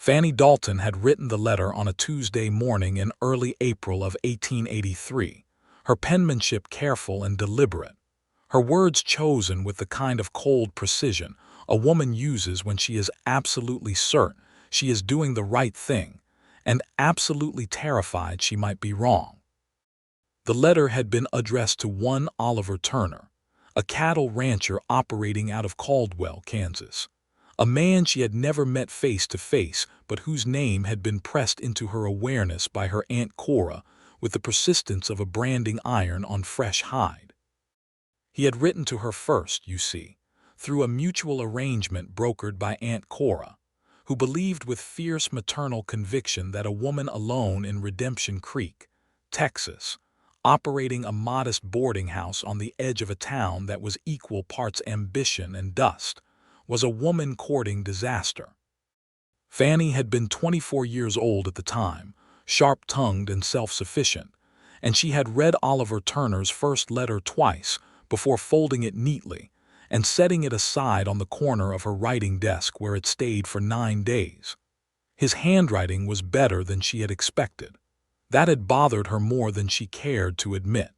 Fannie Dalton had written the letter on a Tuesday morning in early April of 1883, her penmanship careful and deliberate, her words chosen with the kind of cold precision a woman uses when she is absolutely certain she is doing the right thing and absolutely terrified she might be wrong. The letter had been addressed to one Oliver Turner, a cattle rancher operating out of Caldwell, Kansas, a man she had never met face to face but whose name had been pressed into her awareness by her Aunt Cora with the persistence of a branding iron on fresh hide. He had written to her first, you see, through a mutual arrangement brokered by Aunt Cora, who believed with fierce maternal conviction that a woman alone in Redemption Creek, Texas, operating a modest boarding house on the edge of a town that was equal parts ambition and dust, was a woman courting disaster. Fannie had been 24 years old at the time, sharp-tongued and self-sufficient, and she had read Oliver Turner's first letter twice before folding it neatly and setting it aside on the corner of her writing desk where it stayed for 9 days. His handwriting was better than she had expected. That had bothered her more than she cared to admit.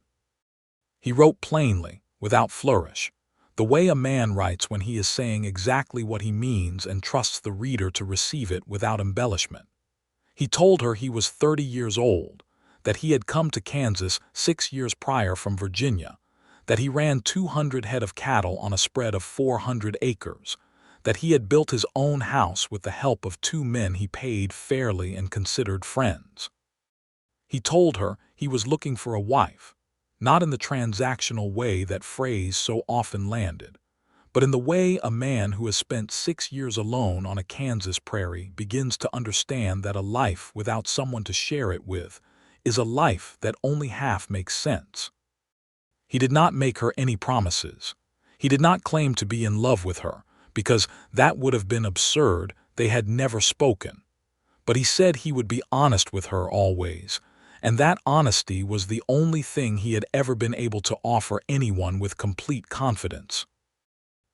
He wrote plainly, without flourish, the way a man writes when he is saying exactly what he means and trusts the reader to receive it without embellishment. He told her he was 30 years old, that he had come to Kansas 6 years prior from Virginia, that he ran 200 head of cattle on a spread of 400 acres, that he had built his own house with the help of 2 men he paid fairly and considered friends. He told her he was looking for a wife, not in the transactional way that phrase so often landed, but in the way a man who has spent 6 years alone on a Kansas prairie begins to understand that a life without someone to share it with is a life that only half makes sense. He did not make her any promises. He did not claim to be in love with her, because that would have been absurd. They had never spoken. But he said he would be honest with her always, and that honesty was the only thing he had ever been able to offer anyone with complete confidence.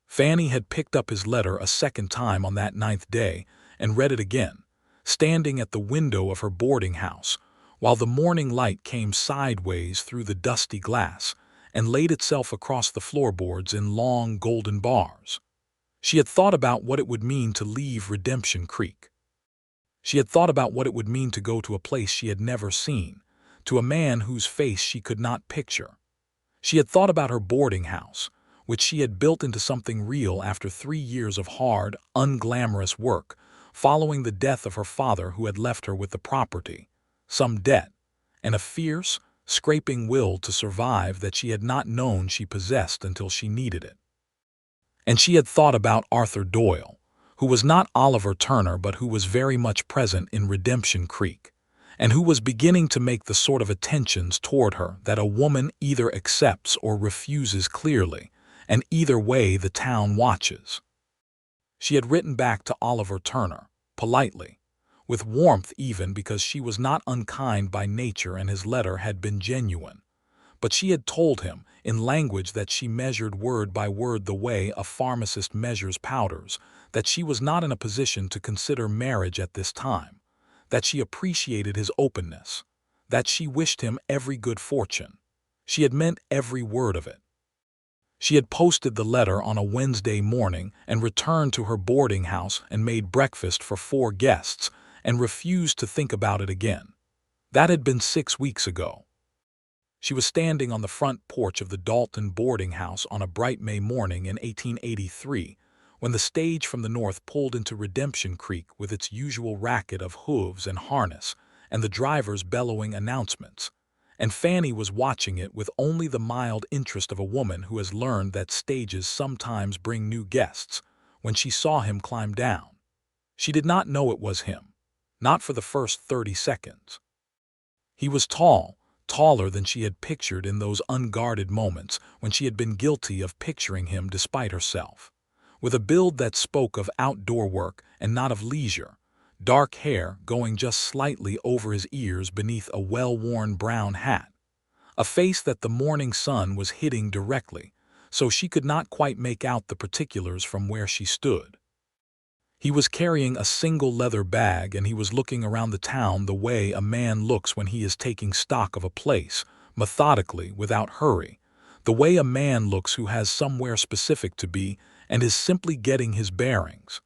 Fannie had picked up his letter a second time on that 9th day and read it again, standing at the window of her boarding house, while the morning light came sideways through the dusty glass and laid itself across the floorboards in long golden bars. She had thought about what it would mean to leave Redemption Creek. She had thought about what it would mean to go to a place she had never seen, to a man whose face she could not picture. She had thought about her boarding house, which she had built into something real after 3 years of hard, unglamorous work, following the death of her father who had left her with the property, some debt, and a fierce, scraping will to survive that she had not known she possessed until she needed it. And she had thought about Arthur Doyle, who was not Oliver Turner but who was very much present in Redemption Creek, and who was beginning to make the sort of attentions toward her that a woman either accepts or refuses clearly, and either way the town watches. She had written back to Oliver Turner, politely, with warmth even because she was not unkind by nature and his letter had been genuine. But she had told him, in language that she measured word by word the way a pharmacist measures powders, that she was not in a position to consider marriage at this time, that she appreciated his openness, that she wished him every good fortune. She had meant every word of it. She had posted the letter on a Wednesday morning and returned to her boarding house and made breakfast for 4 guests and refused to think about it again. That had been 6 weeks ago. She was standing on the front porch of the Dalton boarding house on a bright May morning in 1883 when the stage from the north pulled into Redemption Creek with its usual racket of hooves and harness and the drivers bellowing announcements, and Fannie was watching it with only the mild interest of a woman who has learned that stages sometimes bring new guests, when she saw him climb down. She did not know it was him, not for the first 30 seconds. He was tall, taller than she had pictured in those unguarded moments when she had been guilty of picturing him despite herself, with a build that spoke of outdoor work and not of leisure, dark hair going just slightly over his ears beneath a well-worn brown hat, a face that the morning sun was hitting directly, so she could not quite make out the particulars from where she stood. He was carrying a single leather bag, and he was looking around the town the way a man looks when he is taking stock of a place, methodically, without hurry, the way a man looks who has somewhere specific to be and is simply getting his bearings.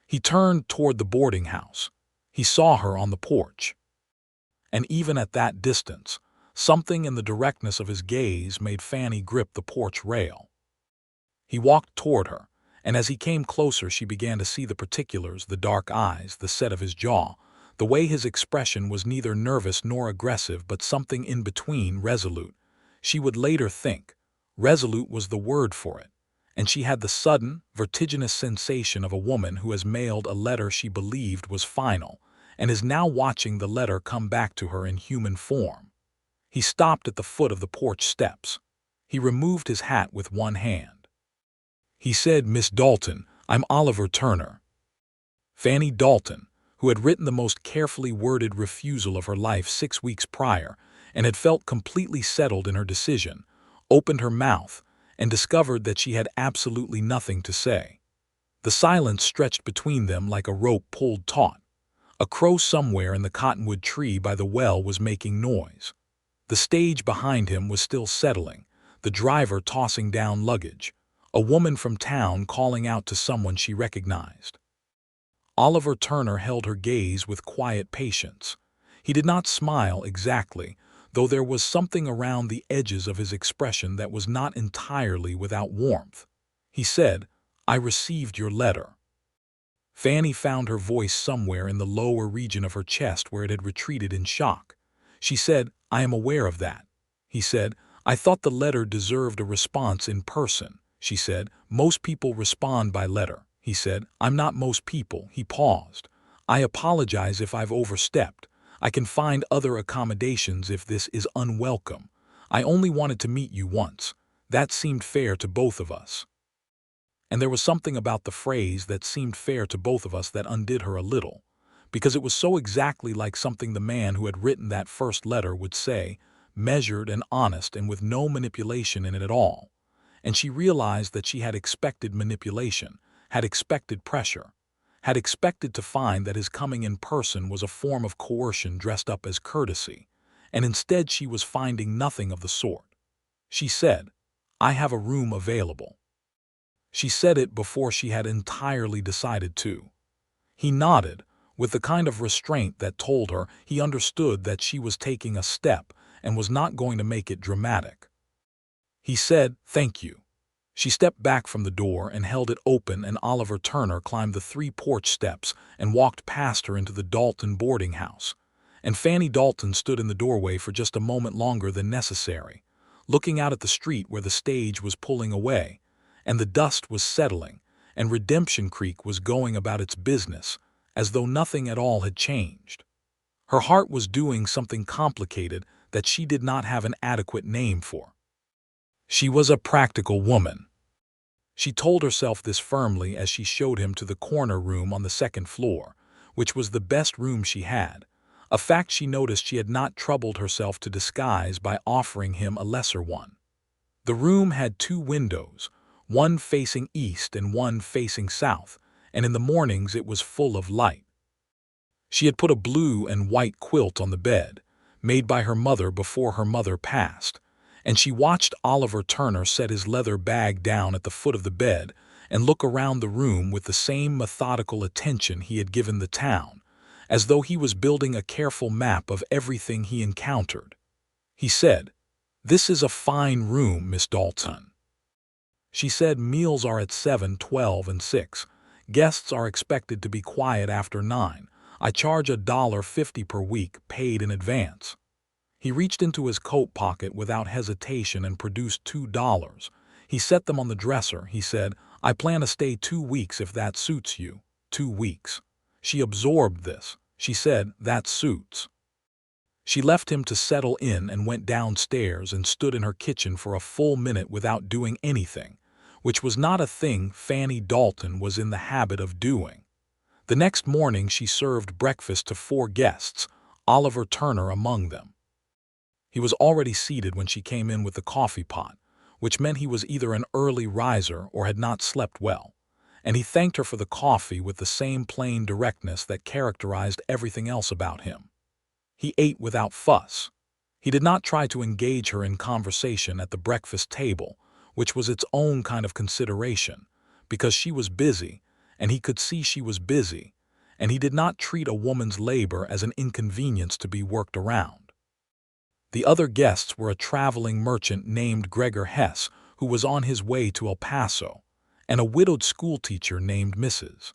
He turned toward the boarding house. He saw her on the porch. And even at that distance, something in the directness of his gaze made Fannie grip the porch rail. He walked toward her, and as he came closer she began to see the particulars, the dark eyes, the set of his jaw, the way his expression was neither nervous nor aggressive but something in between, resolute. She would later think resolute was the word for it, and she had the sudden, vertiginous sensation of a woman who has mailed a letter she believed was final, and is now watching the letter come back to her in human form. He stopped at the foot of the porch steps. He removed his hat with one hand. He said, "Miss Dalton, I'm Oliver Turner." Fannie Dalton, who had written the most carefully worded refusal of her life 6 weeks prior and had felt completely settled in her decision, opened her mouth and discovered that she had absolutely nothing to say. The silence stretched between them like a rope pulled taut. A crow somewhere in the cottonwood tree by the well was making noise. The stage behind him was still settling, the driver tossing down luggage, a woman from town calling out to someone she recognized. Oliver Turner held her gaze with quiet patience. He did not smile exactly, though there was something around the edges of his expression that was not entirely without warmth. He said, "I received your letter." Fannie found her voice somewhere in the lower region of her chest where it had retreated in shock. She said, "I am aware of that." He said, "I thought the letter deserved a response in person." She said, "Most people respond by letter." He said, "I'm not most people." He paused. "I apologize if I've overstepped. I can find other accommodations if this is unwelcome. I only wanted to meet you once. That seemed fair to both of us." And there was something about the phrase "that seemed fair to both of us" that undid her a little, because it was so exactly like something the man who had written that first letter would say, measured and honest and with no manipulation in it at all. And she realized that she had expected manipulation, had expected pressure, had expected to find that his coming in person was a form of coercion dressed up as courtesy, and instead she was finding nothing of the sort. She said, "I have a room available." She said it before she had entirely decided to. He nodded, with the kind of restraint that told her he understood that she was taking a step and was not going to make it dramatic. He said, "Thank you." She stepped back from the door and held it open, and Oliver Turner climbed the 3 porch steps and walked past her into the Dalton boarding house. And Fannie Dalton stood in the doorway for just a moment longer than necessary, looking out at the street where the stage was pulling away, and the dust was settling, and Redemption Creek was going about its business, as though nothing at all had changed. Her heart was doing something complicated that she did not have an adequate name for. She was a practical woman. She told herself this firmly as she showed him to the corner room on the 2nd floor, which was the best room she had, a fact she noticed she had not troubled herself to disguise by offering him a lesser one. The room had 2 windows, one facing east and one facing south, and in the mornings it was full of light. She had put a blue and white quilt on the bed, made by her mother before her mother passed, and she watched Oliver Turner set his leather bag down at the foot of the bed and look around the room with the same methodical attention he had given the town, as though he was building a careful map of everything he encountered. He said, "This is a fine room, Miss Dalton." She said, "Meals are at 7, 12, and 6. Guests are expected to be quiet after 9. I charge $1.50 per week, paid in advance." He reached into his coat pocket without hesitation and produced $2. He set them on the dresser. He said, "I plan to stay 2 weeks if that suits you." 2 weeks. She absorbed this. She said, "That suits." She left him to settle in and went downstairs and stood in her kitchen for a full minute without doing anything, which was not a thing Fannie Dalton was in the habit of doing. The next morning she served breakfast to 4 guests, Oliver Turner among them. He was already seated when she came in with the coffee pot, which meant he was either an early riser or had not slept well, and he thanked her for the coffee with the same plain directness that characterized everything else about him. He ate without fuss. He did not try to engage her in conversation at the breakfast table, which was its own kind of consideration, because she was busy, and he could see she was busy, and he did not treat a woman's labor as an inconvenience to be worked around. The other guests were a traveling merchant named Gregor Hess, who was on his way to El Paso, and a widowed schoolteacher named Mrs.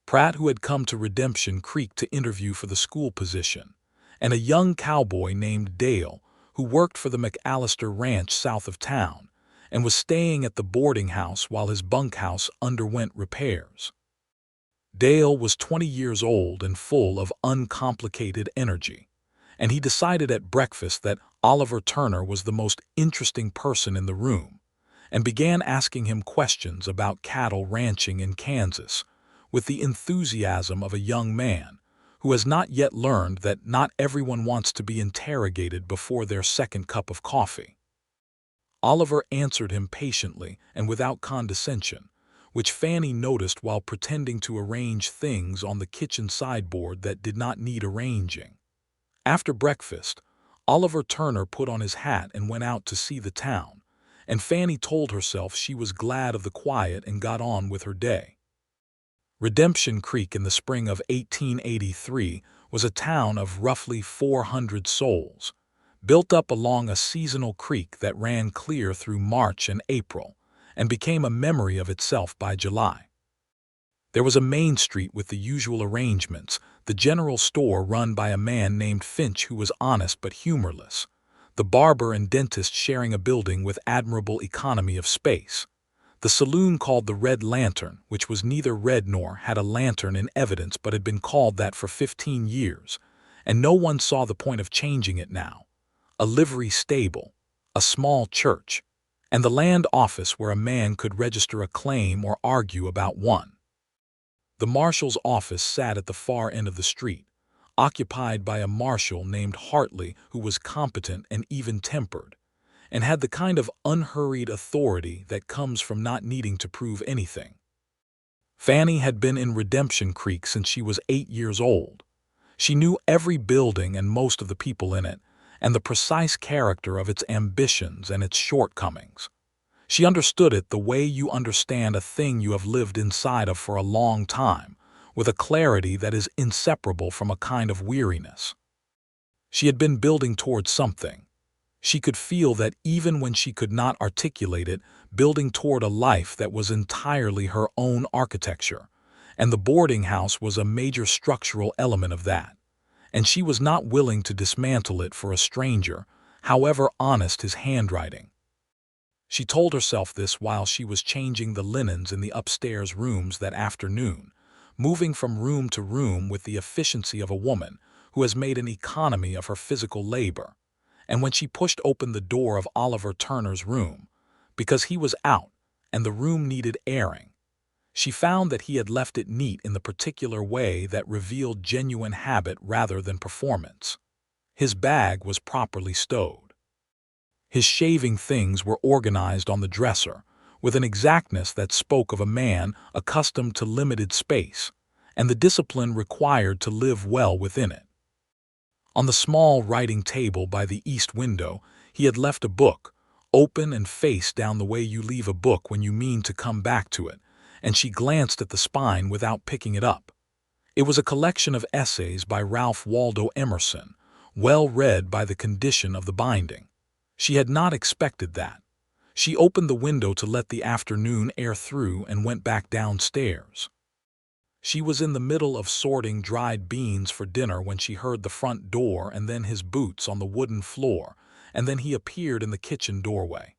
Pratt, who had come to Redemption Creek to interview for the school position, and a young cowboy named Dale, who worked for the McAllister Ranch south of town and was staying at the boarding house while his bunkhouse underwent repairs. Dale was 20 years old and full of uncomplicated energy, and he decided at breakfast that Oliver Turner was the most interesting person in the room, and began asking him questions about cattle ranching in Kansas with the enthusiasm of a young man who has not yet learned that not everyone wants to be interrogated before their second cup of coffee. Oliver answered him patiently and without condescension, which Fannie noticed while pretending to arrange things on the kitchen sideboard that did not need arranging. After breakfast, Oliver Turner put on his hat and went out to see the town, and Fannie told herself she was glad of the quiet and got on with her day. Redemption Creek in the spring of 1883 was a town of roughly 400 souls, built up along a seasonal creek that ran clear through March and April, and became a memory of itself by July. There was a main street with the usual arrangements, the general store run by a man named Finch who was honest but humorless, the barber and dentist sharing a building with admirable economy of space, the saloon called the Red Lantern, which was neither red nor had a lantern in evidence but had been called that for 15 years, and no one saw the point of changing it now, a livery stable, a small church, and the land office where a man could register a claim or argue about one. The marshal's office sat at the far end of the street, occupied by a marshal named Hartley who was competent and even-tempered, and had the kind of unhurried authority that comes from not needing to prove anything. Fannie had been in Redemption Creek since she was 8 years old. She knew every building and most of the people in it, and the precise character of its ambitions and its shortcomings. She understood it the way you understand a thing you have lived inside of for a long time, with a clarity that is inseparable from a kind of weariness. She had been building towards something. She could feel that even when she could not articulate it, building toward a life that was entirely her own architecture, and the boarding house was a major structural element of that, and she was not willing to dismantle it for a stranger, however honest his handwriting. She told herself this while she was changing the linens in the upstairs rooms that afternoon, moving from room to room with the efficiency of a woman who has made an economy of her physical labor. And when she pushed open the door of Oliver Turner's room, because he was out and the room needed airing, she found that he had left it neat in the particular way that revealed genuine habit rather than performance. His bag was properly stowed. His shaving things were organized on the dresser, with an exactness that spoke of a man accustomed to limited space and the discipline required to live well within it. On the small writing table by the east window, he had left a book, open and face down the way you leave a book when you mean to come back to it, and she glanced at the spine without picking it up. It was a collection of essays by Ralph Waldo Emerson, well read by the condition of the binding. She had not expected that. She opened the window to let the afternoon air through and went back downstairs. She was in the middle of sorting dried beans for dinner when she heard the front door and then his boots on the wooden floor, and then he appeared in the kitchen doorway.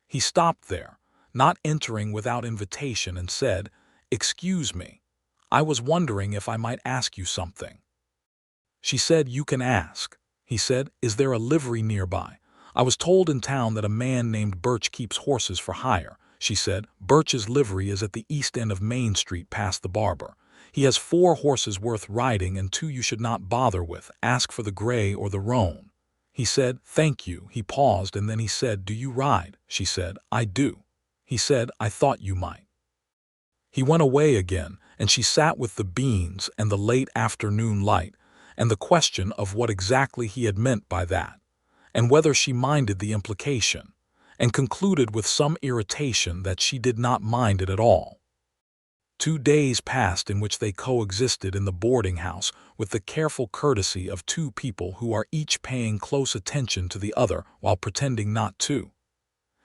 He stopped there, not entering without invitation, and said, "Excuse me, I was wondering if I might ask you something." She said, "You can ask." He said, "Is there a livery nearby? I was told in town that a man named Birch keeps horses for hire." She said, "Birch's livery is at the east end of Main Street past the barber. He has 4 horses worth riding and 2 you should not bother with. Ask for the gray or the roan." He said, "Thank you." He paused and then he said, "Do you ride?" She said, "I do." He said, "I thought you might." He went away again, and she sat with the beans and the late afternoon light, and the question of what exactly he had meant by that, and whether she minded the implication, and concluded with some irritation that she did not mind it at all. 2 days passed in which they coexisted in the boarding house with the careful courtesy of two people who are each paying close attention to the other while pretending not to.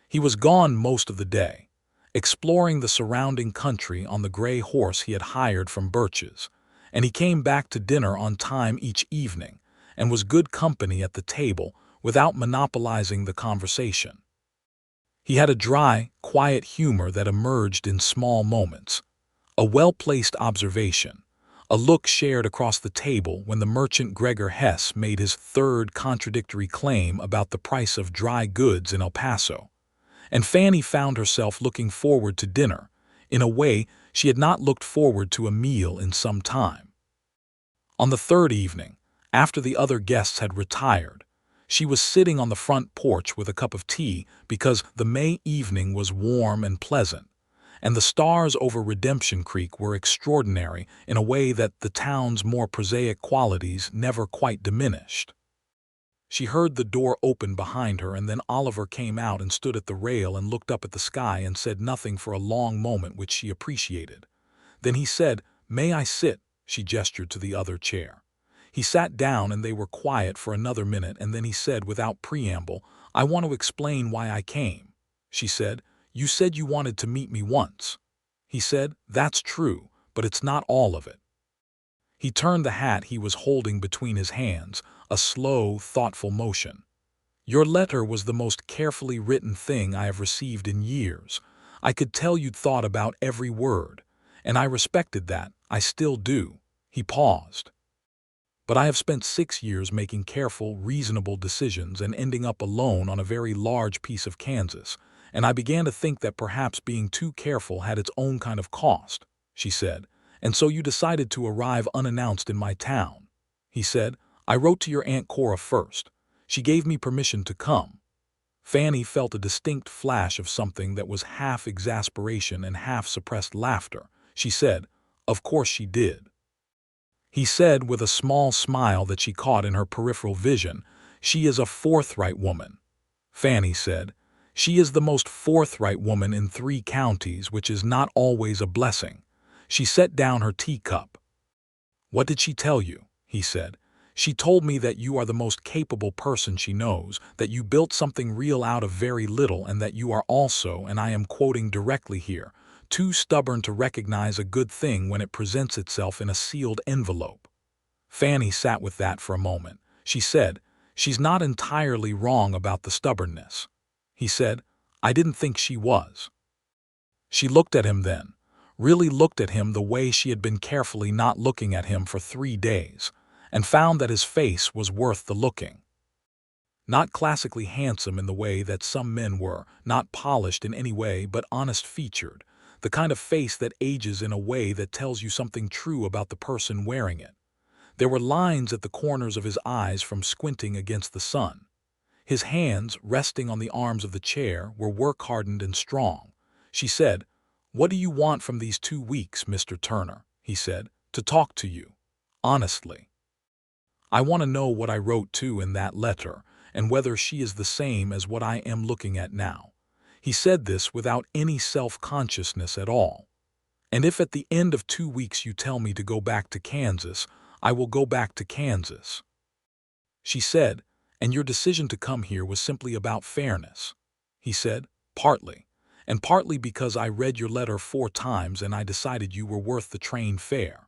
He was gone most of the day, exploring the surrounding country on the gray horse he had hired from Birch's, and he came back to dinner on time each evening and was good company at the table without monopolizing the conversation. He had a dry, quiet humor that emerged in small moments, a well-placed observation, a look shared across the table when the merchant Gregor Hess made his third contradictory claim about the price of dry goods in El Paso, and Fannie found herself looking forward to dinner in a way she had not looked forward to a meal in some time. On the third evening, after the other guests had retired, she was sitting on the front porch with a cup of tea because the May evening was warm and pleasant, and the stars over Redemption Creek were extraordinary in a way that the town's more prosaic qualities never quite diminished. She heard the door open behind her, and then Oliver came out and stood at the rail and looked up at the sky and said nothing for a long moment, which she appreciated. Then he said, "May I sit?" She gestured to the other chair. He sat down and they were quiet for another minute, and then he said without preamble, "I want to explain why I came." She said, "You said you wanted to meet me once." He said, "That's true, but it's not all of it." He turned the hat he was holding between his hands, a slow, thoughtful motion. "Your letter was the most carefully written thing I have received in years. I could tell you'd thought about every word, and I respected that. I still do." He paused. "But I have spent 6 years making careful, reasonable decisions and ending up alone on a very large piece of Kansas, and I began to think that perhaps being too careful had its own kind of cost," she said. "And so you decided to arrive unannounced in my town." He said, "I wrote to your Aunt Cora first. She gave me permission to come." Fannie felt a distinct flash of something that was half exasperation and half suppressed laughter. She said, "Of course she did." He said with a small smile that she caught in her peripheral vision, "She is a forthright woman." Fannie said, "She is the most forthright woman in 3 counties, which is not always a blessing." She set down her teacup. "What did she tell you?" he said. "She told me that you are the most capable person she knows, that you built something real out of very little, and that you are also, and I am quoting directly here, too stubborn to recognize a good thing when it presents itself in a sealed envelope." Fannie sat with that for a moment. She said, "She's not entirely wrong about the stubbornness." He said, "I didn't think she was." She looked at him then, really looked at him the way she had been carefully not looking at him for 3 days, and found that his face was worth the looking. Not classically handsome in the way that some men were, not polished in any way but honest-featured, the kind of face that ages in a way that tells you something true about the person wearing it. There were lines at the corners of his eyes from squinting against the sun. His hands, resting on the arms of the chair, were work-hardened and strong. She said, "What do you want from these 2 weeks, Mr. Turner?" he said. "To talk to you. Honestly. I want to know what I wrote to in that letter, and whether she is the same as what I am looking at now." He said this without any self-consciousness at all. "And if at the end of 2 weeks you tell me to go back to Kansas, I will go back to Kansas." She said, "And your decision to come here was simply about fairness?" He said, "Partly. And partly because I read your letter 4 times and I decided you were worth the train fare."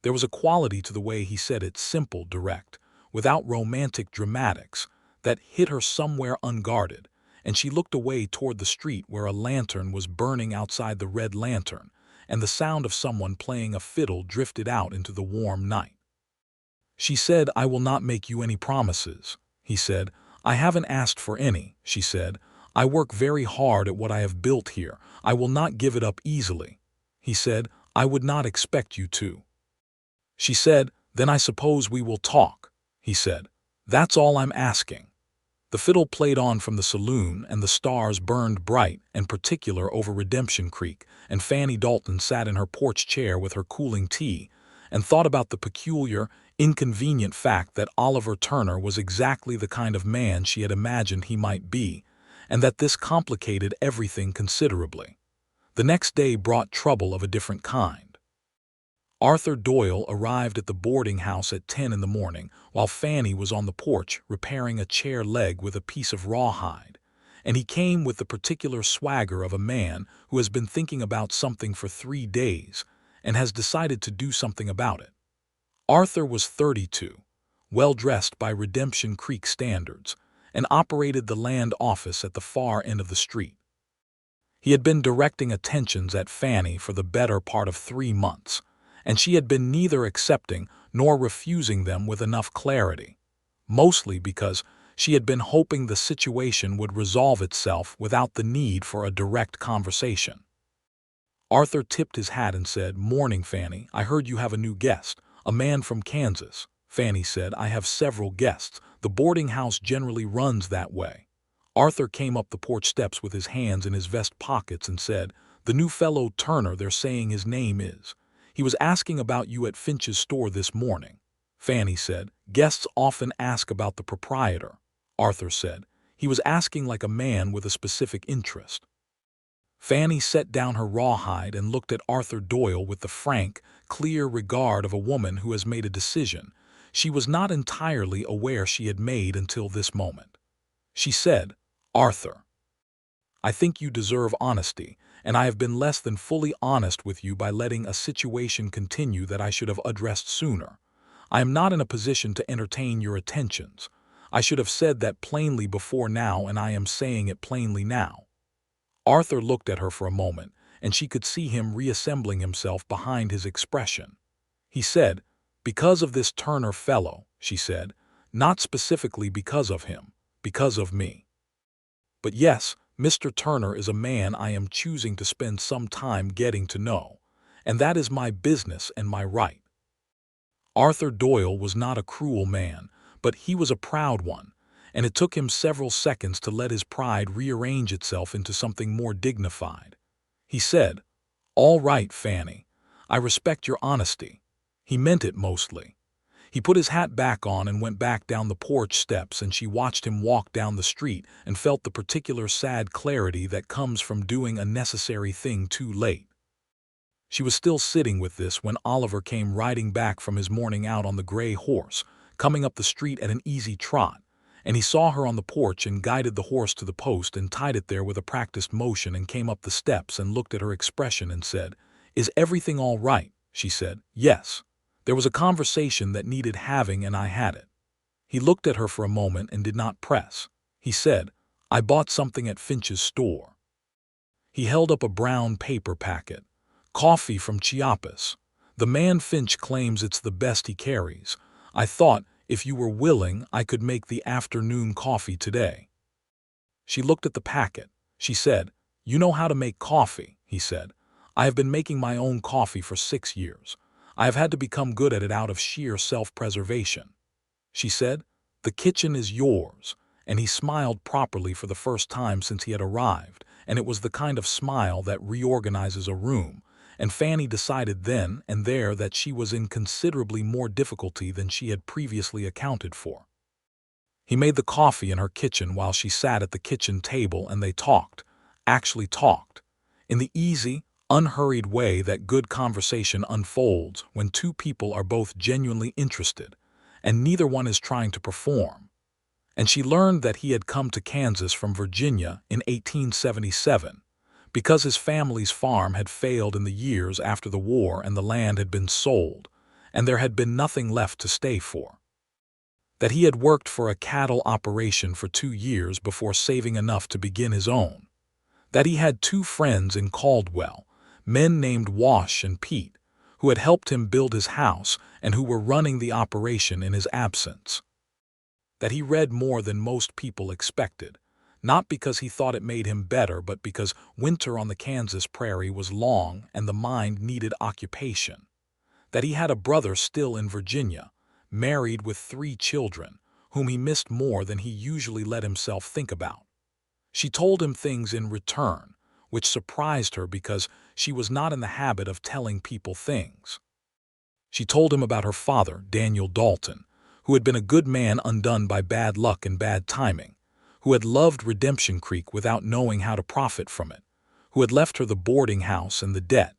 There was a quality to the way he said it, simple, direct, without romantic dramatics, that hit her somewhere unguarded, and she looked away toward the street where a lantern was burning outside the red lantern, and the sound of someone playing a fiddle drifted out into the warm night. She said, "I will not make you any promises." He said, "I haven't asked for any." She said, "I work very hard at what I have built here. I will not give it up easily." He said, "I would not expect you to." She said, "Then I suppose we will talk." He said, "That's all I'm asking." The fiddle played on from the saloon, and the stars burned bright and particular over Redemption Creek, and Fannie Dalton sat in her porch chair with her cooling tea and thought about the peculiar, inconvenient fact that Oliver Turner was exactly the kind of man she had imagined he might be, and that this complicated everything considerably. The next day brought trouble of a different kind. Arthur Doyle arrived at the boarding house at 10 in the morning, while Fanny was on the porch repairing a chair leg with a piece of rawhide, and he came with the particular swagger of a man who has been thinking about something for 3 days and has decided to do something about it. Arthur was 32, well-dressed by Redemption Creek standards, and operated the land office at the far end of the street. He had been directing attentions at Fanny for the better part of 3 months, and she had been neither accepting nor refusing them with enough clarity, mostly because she had been hoping the situation would resolve itself without the need for a direct conversation. Arthur tipped his hat and said, "Morning, Fanny. I heard you have a new guest, a man from Kansas." Fanny said, "I have several guests. The boarding house generally runs that way." Arthur came up the porch steps with his hands in his vest pockets and said, "The new fellow Turner, they're saying his name is. He was asking about you at Finch's store this morning." Fanny said, "Guests often ask about the proprietor." Arthur said, "He was asking like a man with a specific interest." Fanny set down her rawhide and looked at Arthur Doyle with the frank, clear regard of a woman who has made a decision she was not entirely aware she had made until this moment. She said, "Arthur, I think you deserve honesty, and I have been less than fully honest with you by letting a situation continue that I should have addressed sooner. I am not in a position to entertain your attentions. I should have said that plainly before now, and I am saying it plainly now." Arthur looked at her for a moment, and she could see him reassembling himself behind his expression. He said, "Because of this Turner fellow," she said, "not specifically because of him, because of me. But yes, Mr. Turner is a man I am choosing to spend some time getting to know, and that is my business and my right." Arthur Doyle was not a cruel man, but he was a proud one, and it took him several seconds to let his pride rearrange itself into something more dignified. He said, "All right, Fanny, I respect your honesty." He meant it mostly. He put his hat back on and went back down the porch steps, and she watched him walk down the street and felt the particular sad clarity that comes from doing a necessary thing too late. She was still sitting with this when Oliver came riding back from his morning out on the gray horse, coming up the street at an easy trot, and he saw her on the porch and guided the horse to the post and tied it there with a practiced motion and came up the steps and looked at her expression and said, "Is everything all right?" She said, "Yes. There was a conversation that needed having and I had it." He looked at her for a moment and did not press. He said, "I bought something at Finch's store." He held up a brown paper packet. "Coffee from Chiapas. The man Finch claims it's the best he carries. I thought, if you were willing, I could make the afternoon coffee today." She looked at the packet. She said, "You know how to make coffee," he said. "I have been making my own coffee for 6 years. I have had to become good at it out of sheer self-preservation." She said, "The kitchen is yours," and he smiled properly for the first time since he had arrived, and it was the kind of smile that reorganizes a room, and Fanny decided then and there that she was in considerably more difficulty than she had previously accounted for. He made the coffee in her kitchen while she sat at the kitchen table, and they talked, actually talked, in the easy, unhurried way that good conversation unfolds when two people are both genuinely interested, and neither one is trying to perform. And she learned that he had come to Kansas from Virginia in 1877, because his family's farm had failed in the years after the war and the land had been sold, and there had been nothing left to stay for. That he had worked for a cattle operation for 2 years before saving enough to begin his own. That he had 2 friends in Caldwell, men named Wash and Pete, who had helped him build his house and who were running the operation in his absence. That he read more than most people expected, not because he thought it made him better, but because winter on the Kansas prairie was long and the mind needed occupation. That he had a brother still in Virginia, married with 3 children, whom he missed more than he usually let himself think about. She told him things in return, which surprised her because she was not in the habit of telling people things. She told him about her father, Daniel Dalton, who had been a good man undone by bad luck and bad timing, who had loved Redemption Creek without knowing how to profit from it, who had left her the boarding house and the debt,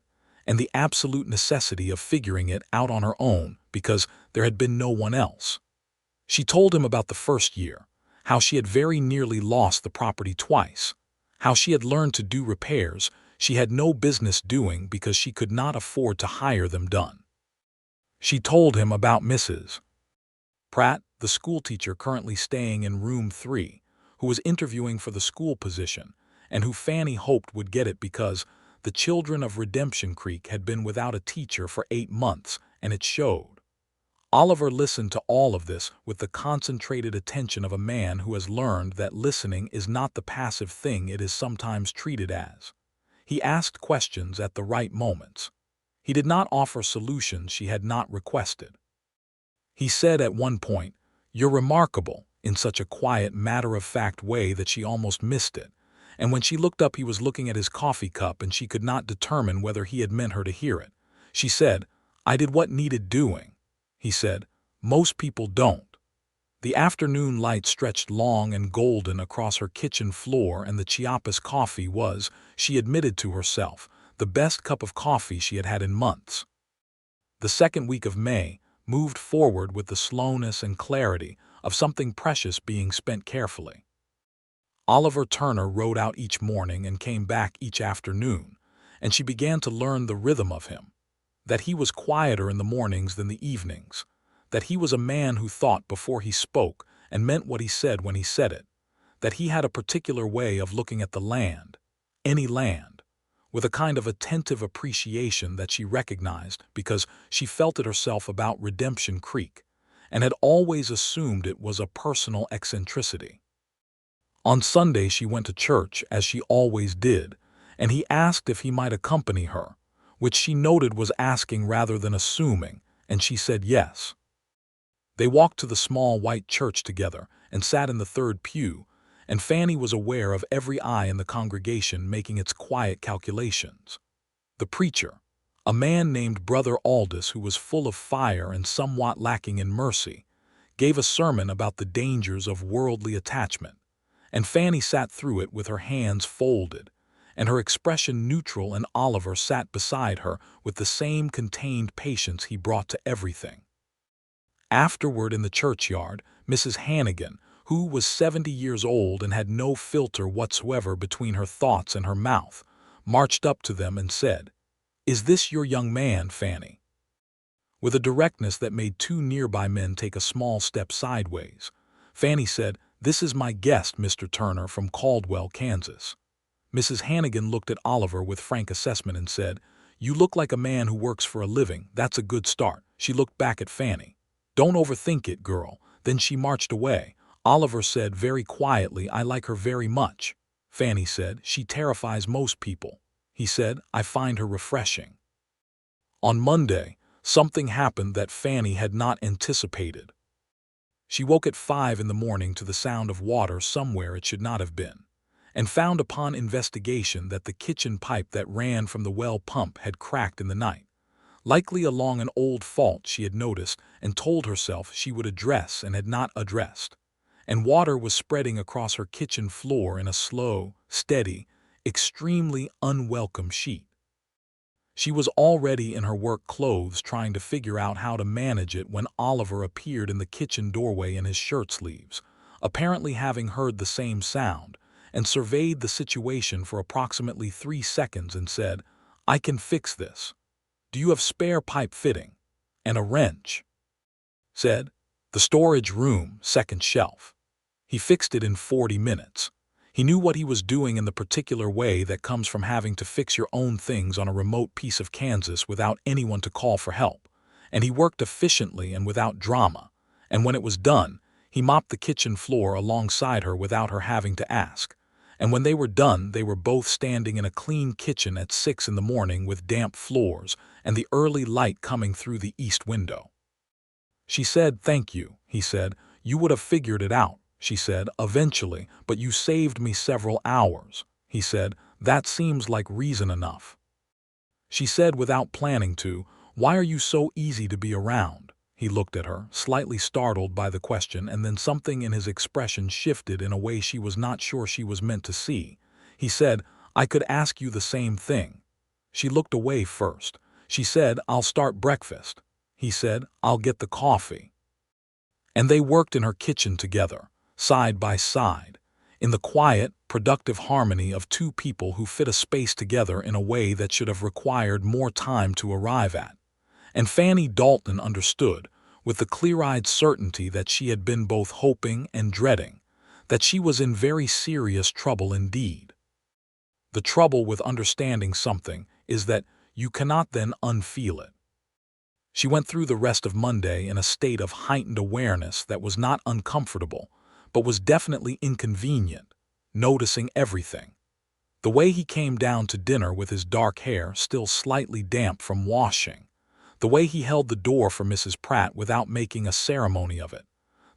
and the absolute necessity of figuring it out on her own because there had been no one else. She told him about the first year, how she had very nearly lost the property twice, how she had learned to do repairs she had no business doing because she could not afford to hire them done. She told him about Mrs. Pratt, the schoolteacher currently staying in room 3, who was interviewing for the school position, and who Fannie hoped would get it because the children of Redemption Creek had been without a teacher for 8 months, and it showed. Oliver listened to all of this with the concentrated attention of a man who has learned that listening is not the passive thing it is sometimes treated as. He asked questions at the right moments. He did not offer solutions she had not requested. He said at one point, "You're remarkable," in such a quiet, matter-of-fact way that she almost missed it, and when she looked up he was looking at his coffee cup and she could not determine whether he had meant her to hear it. She said, "I did what needed doing." He said, "Most people don't." The afternoon light stretched long and golden across her kitchen floor, and the Chiapas coffee was, she admitted to herself, the best cup of coffee she had had in months. The second week of May moved forward with the slowness and clarity of something precious being spent carefully. Oliver Turner rode out each morning and came back each afternoon, and she began to learn the rhythm of him, that he was quieter in the mornings than the evenings, that he was a man who thought before he spoke and meant what he said when he said it, that he had a particular way of looking at the land, any land, with a kind of attentive appreciation that she recognized because she felt it herself about Redemption Creek, and had always assumed it was a personal eccentricity. On Sunday she went to church, as she always did, and he asked if he might accompany her, which she noted was asking rather than assuming, and she said yes. They walked to the small white church together and sat in the third pew, and Fannie was aware of every eye in the congregation making its quiet calculations. The preacher, a man named Brother Aldous who was full of fire and somewhat lacking in mercy, gave a sermon about the dangers of worldly attachment, and Fannie sat through it with her hands folded, and her expression neutral, and Oliver sat beside her with the same contained patience he brought to everything. Afterward in the churchyard, Mrs. Hannigan, who was 70 years old and had no filter whatsoever between her thoughts and her mouth, marched up to them and said, "Is this your young man, Fannie?" With a directness that made 2 nearby men take a small step sideways, Fannie said, "This is my guest, Mr. Turner, from Caldwell, Kansas." Mrs. Hannigan looked at Oliver with frank assessment and said, "You look like a man who works for a living. That's a good start." She looked back at Fannie. "Don't overthink it, girl." Then she marched away. Oliver said very quietly, "I like her very much." Fannie said, "She terrifies most people." He said, "I find her refreshing." On Monday, something happened that Fannie had not anticipated. She woke at 5 in the morning to the sound of water somewhere it should not have been, and found upon investigation that the kitchen pipe that ran from the well pump had cracked in the night, likely along an old fault she had noticed and told herself she would address and had not addressed, and water was spreading across her kitchen floor in a slow, steady, extremely unwelcome sheet. She was already in her work clothes trying to figure out how to manage it when Oliver appeared in the kitchen doorway in his shirt sleeves, apparently having heard the same sound, and surveyed the situation for approximately 3 seconds and said, "I can fix this. Do you have spare pipe fitting? And a wrench?" Said, "The storage room, second shelf." He fixed it in 40 minutes. He knew what he was doing in the particular way that comes from having to fix your own things on a remote piece of Kansas without anyone to call for help, and he worked efficiently and without drama, and when it was done, he mopped the kitchen floor alongside her without her having to ask, and when they were done they were both standing in a clean kitchen at 6 in the morning with damp floors and the early light coming through the east window. She said, "Thank you," he said, "You would have figured it out," she said, "eventually, but you saved me several hours." He said, "That seems like reason enough." She said without planning to, "Why are you so easy to be around?" He looked at her, slightly startled by the question, and then something in his expression shifted in a way she was not sure she was meant to see. He said, "I could ask you the same thing." She looked away first. She said, "I'll start breakfast." He said, "I'll get the coffee." And they worked in her kitchen together, side by side, in the quiet, productive harmony of two people who fit a space together in a way that should have required more time to arrive at. And Fannie Dalton understood, with the clear-eyed certainty that she had been both hoping and dreading, that she was in very serious trouble indeed. The trouble with understanding something is that you cannot then unfeel it. She went through the rest of Monday in a state of heightened awareness that was not uncomfortable, but was definitely inconvenient, noticing everything. The way he came down to dinner with his dark hair still slightly damp from washing. The way he held the door for Mrs. Pratt without making a ceremony of it.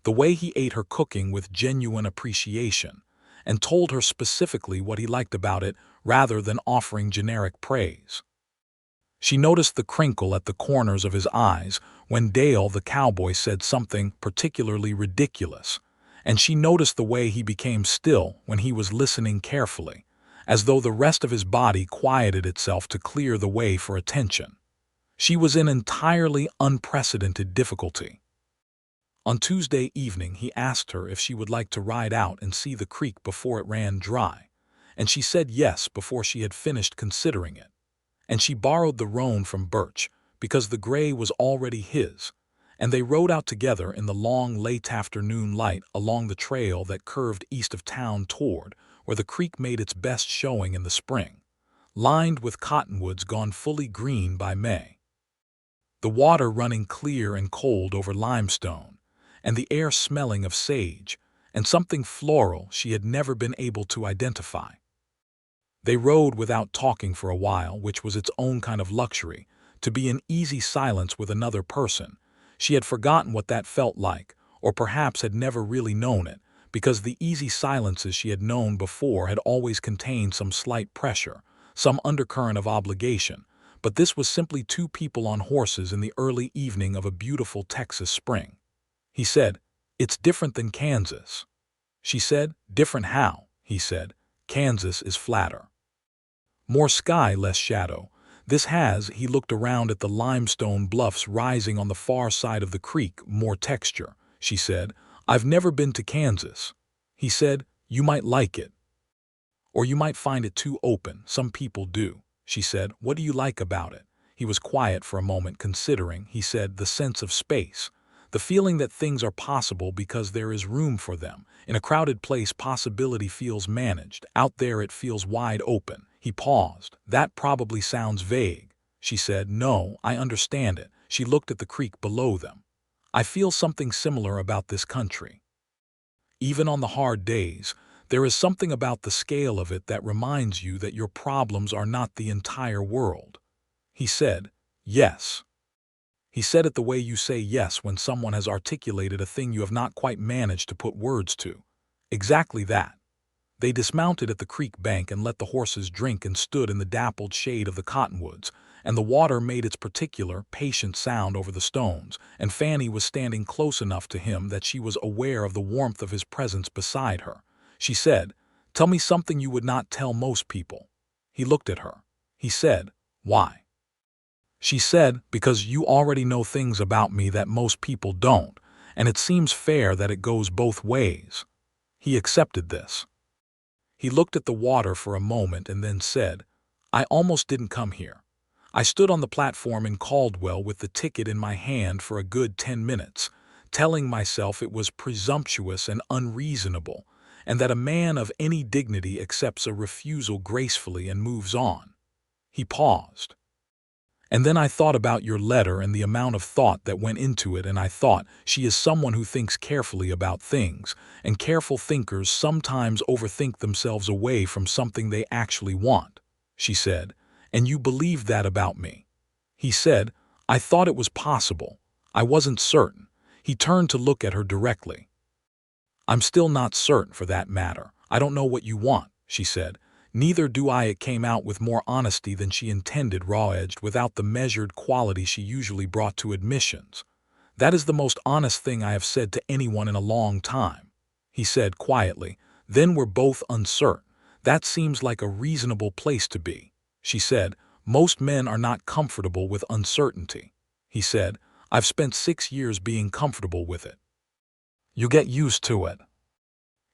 The way he ate her cooking with genuine appreciation, and told her specifically what he liked about it rather than offering generic praise. She noticed the crinkle at the corners of his eyes when Dale the cowboy said something particularly ridiculous, and she noticed the way he became still when he was listening carefully, as though the rest of his body quieted itself to clear the way for attention. She was in entirely unprecedented difficulty. On Tuesday evening he asked her if she would like to ride out and see the creek before it ran dry, and she said yes before she had finished considering it. And she borrowed the roan from Birch, because the gray was already his, and they rode out together in the long late afternoon light along the trail that curved east of town toward where the creek made its best showing in the spring, lined with cottonwoods gone fully green by May. The water running clear and cold over limestone, and the air smelling of sage, and something floral she had never been able to identify. They rode without talking for a while, which was its own kind of luxury, to be in easy silence with another person. She had forgotten what that felt like, or perhaps had never really known it, because the easy silences she had known before had always contained some slight pressure, some undercurrent of obligation, but this was simply two people on horses in the early evening of a beautiful Texas spring. He said, "It's different than Kansas." She said, "Different how?" He said, "Kansas is flatter. More sky, less shadow. This has," he looked around at the limestone bluffs rising on the far side of the creek, "more texture." She said, "I've never been to Kansas." He said, "You might like it. Or you might find it too open. Some people do." She said, "What do you like about it?" He was quiet for a moment, considering. He said, "The sense of space. The feeling that things are possible because there is room for them. In a crowded place, possibility feels managed. Out there it feels wide open." He paused. "That probably sounds vague." She said, "No, I understand it." She looked at the creek below them. "I feel something similar about this country. Even on the hard days, there is something about the scale of it that reminds you that your problems are not the entire world." He said, "Yes." He said it the way you say yes when someone has articulated a thing you have not quite managed to put words to. Exactly that. They dismounted at the creek bank and let the horses drink and stood in the dappled shade of the cottonwoods, and the water made its particular, patient sound over the stones, and Fannie was standing close enough to him that she was aware of the warmth of his presence beside her. She said, "Tell me something you would not tell most people." He looked at her. He said, "Why?" She said, "Because you already know things about me that most people don't, and it seems fair that it goes both ways." He accepted this. He looked at the water for a moment and then said, "I almost didn't come here. I stood on the platform in Caldwell with the ticket in my hand for a good 10 minutes, telling myself it was presumptuous and unreasonable, and that a man of any dignity accepts a refusal gracefully and moves on." He paused. "And then I thought about your letter and the amount of thought that went into it, and I thought, she is someone who thinks carefully about things, and careful thinkers sometimes overthink themselves away from something they actually want." She said, "And you believed that about me." He said, "I thought it was possible. I wasn't certain." He turned to look at her directly. I'm still not certain, for that matter. I don't know what you want, she said. Neither do I. It came out with more honesty than she intended, raw-edged, without the measured quality she usually brought to admissions. That is the most honest thing I have said to anyone in a long time, he said quietly. Then we're both uncertain. That seems like a reasonable place to be, she said. Most men are not comfortable with uncertainty, he said. I've spent 6 years being comfortable with it. You get used to it.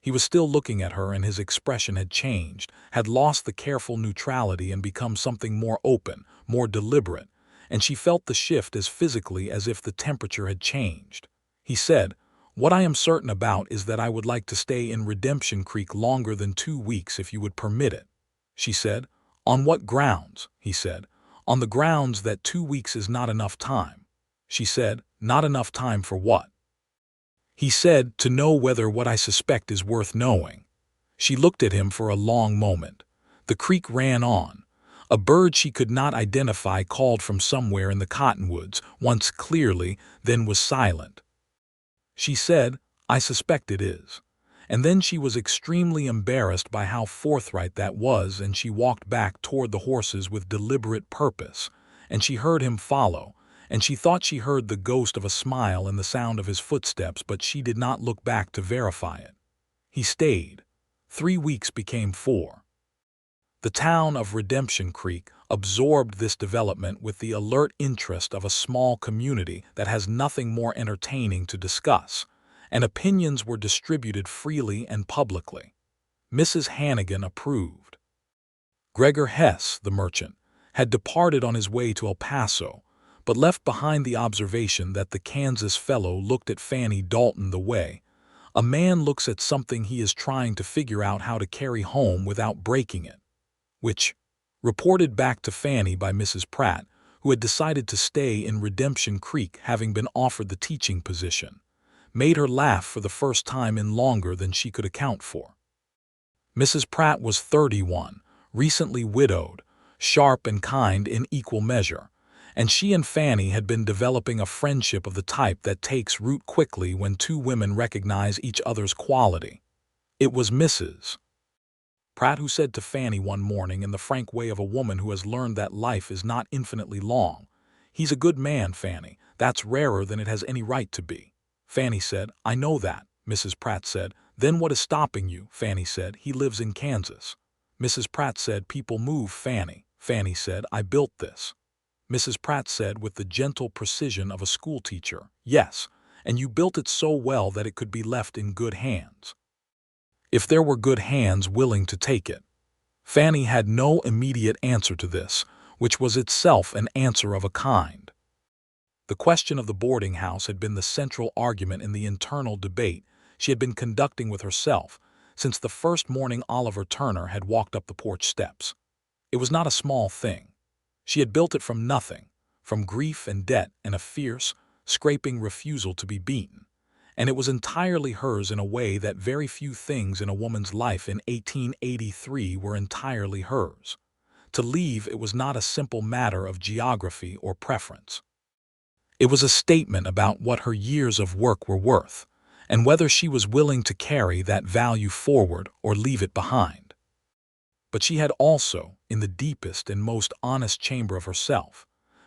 He was still looking at her, and his expression had changed, had lost the careful neutrality and become something more open, more deliberate, and she felt the shift as physically as if the temperature had changed. He said, "What I am certain about is that I would like to stay in Redemption Creek longer than 2 weeks if you would permit it," she said. "On what grounds?" he said. "On the grounds that 2 weeks is not enough time," she said. "Not enough time for what?" He said, "To know whether what I suspect is worth knowing." She looked at him for a long moment. The creek ran on. A bird she could not identify called from somewhere in the cottonwoods, once clearly, then was silent. She said, "I suspect it is." And then she was extremely embarrassed by how forthright that was, and she walked back toward the horses with deliberate purpose, and she heard him follow, and she thought she heard the ghost of a smile in the sound of his footsteps, but she did not look back to verify it. He stayed. 3 weeks became 4. The town of Redemption Creek absorbed this development with the alert interest of a small community that has nothing more entertaining to discuss, and opinions were distributed freely and publicly. Mrs. Hannigan approved. Gregor Hess, the merchant, had departed on his way to El Paso, but left behind the observation that the Kansas fellow looked at Fannie Dalton the way a man looks at something he is trying to figure out how to carry home without breaking it, which, reported back to Fannie by Mrs. Pratt, who had decided to stay in Redemption Creek having been offered the teaching position, made her laugh for the first time in longer than she could account for. Mrs. Pratt was 31, recently widowed, sharp and kind in equal measure, and she and Fannie had been developing a friendship of the type that takes root quickly when two women recognize each other's quality. It was Mrs. Pratt who said to Fannie one morning, in the frank way of a woman who has learned that life is not infinitely long, "He's a good man, Fannie. That's rarer than it has any right to be." Fannie said, "I know that," Mrs. Pratt said. "Then what is stopping you?" Fannie said, "He lives in Kansas." Mrs. Pratt said, "People move, Fannie." Fannie said, "I built this." Mrs. Pratt said with the gentle precision of a schoolteacher, "Yes, and you built it so well that it could be left in good hands. If there were good hands willing to take it." Fannie had no immediate answer to this, which was itself an answer of a kind. The question of the boarding house had been the central argument in the internal debate she had been conducting with herself since the first morning Oliver Turner had walked up the porch steps. It was not a small thing. She had built it from nothing, from grief and debt and a fierce, scraping refusal to be beaten, and it was entirely hers in a way that very few things in a woman's life in 1883 were entirely hers. To leave it was not a simple matter of geography or preference. It was a statement about what her years of work were worth, and whether she was willing to carry that value forward or leave it behind. But she had also, in the deepest and most honest chamber of herself,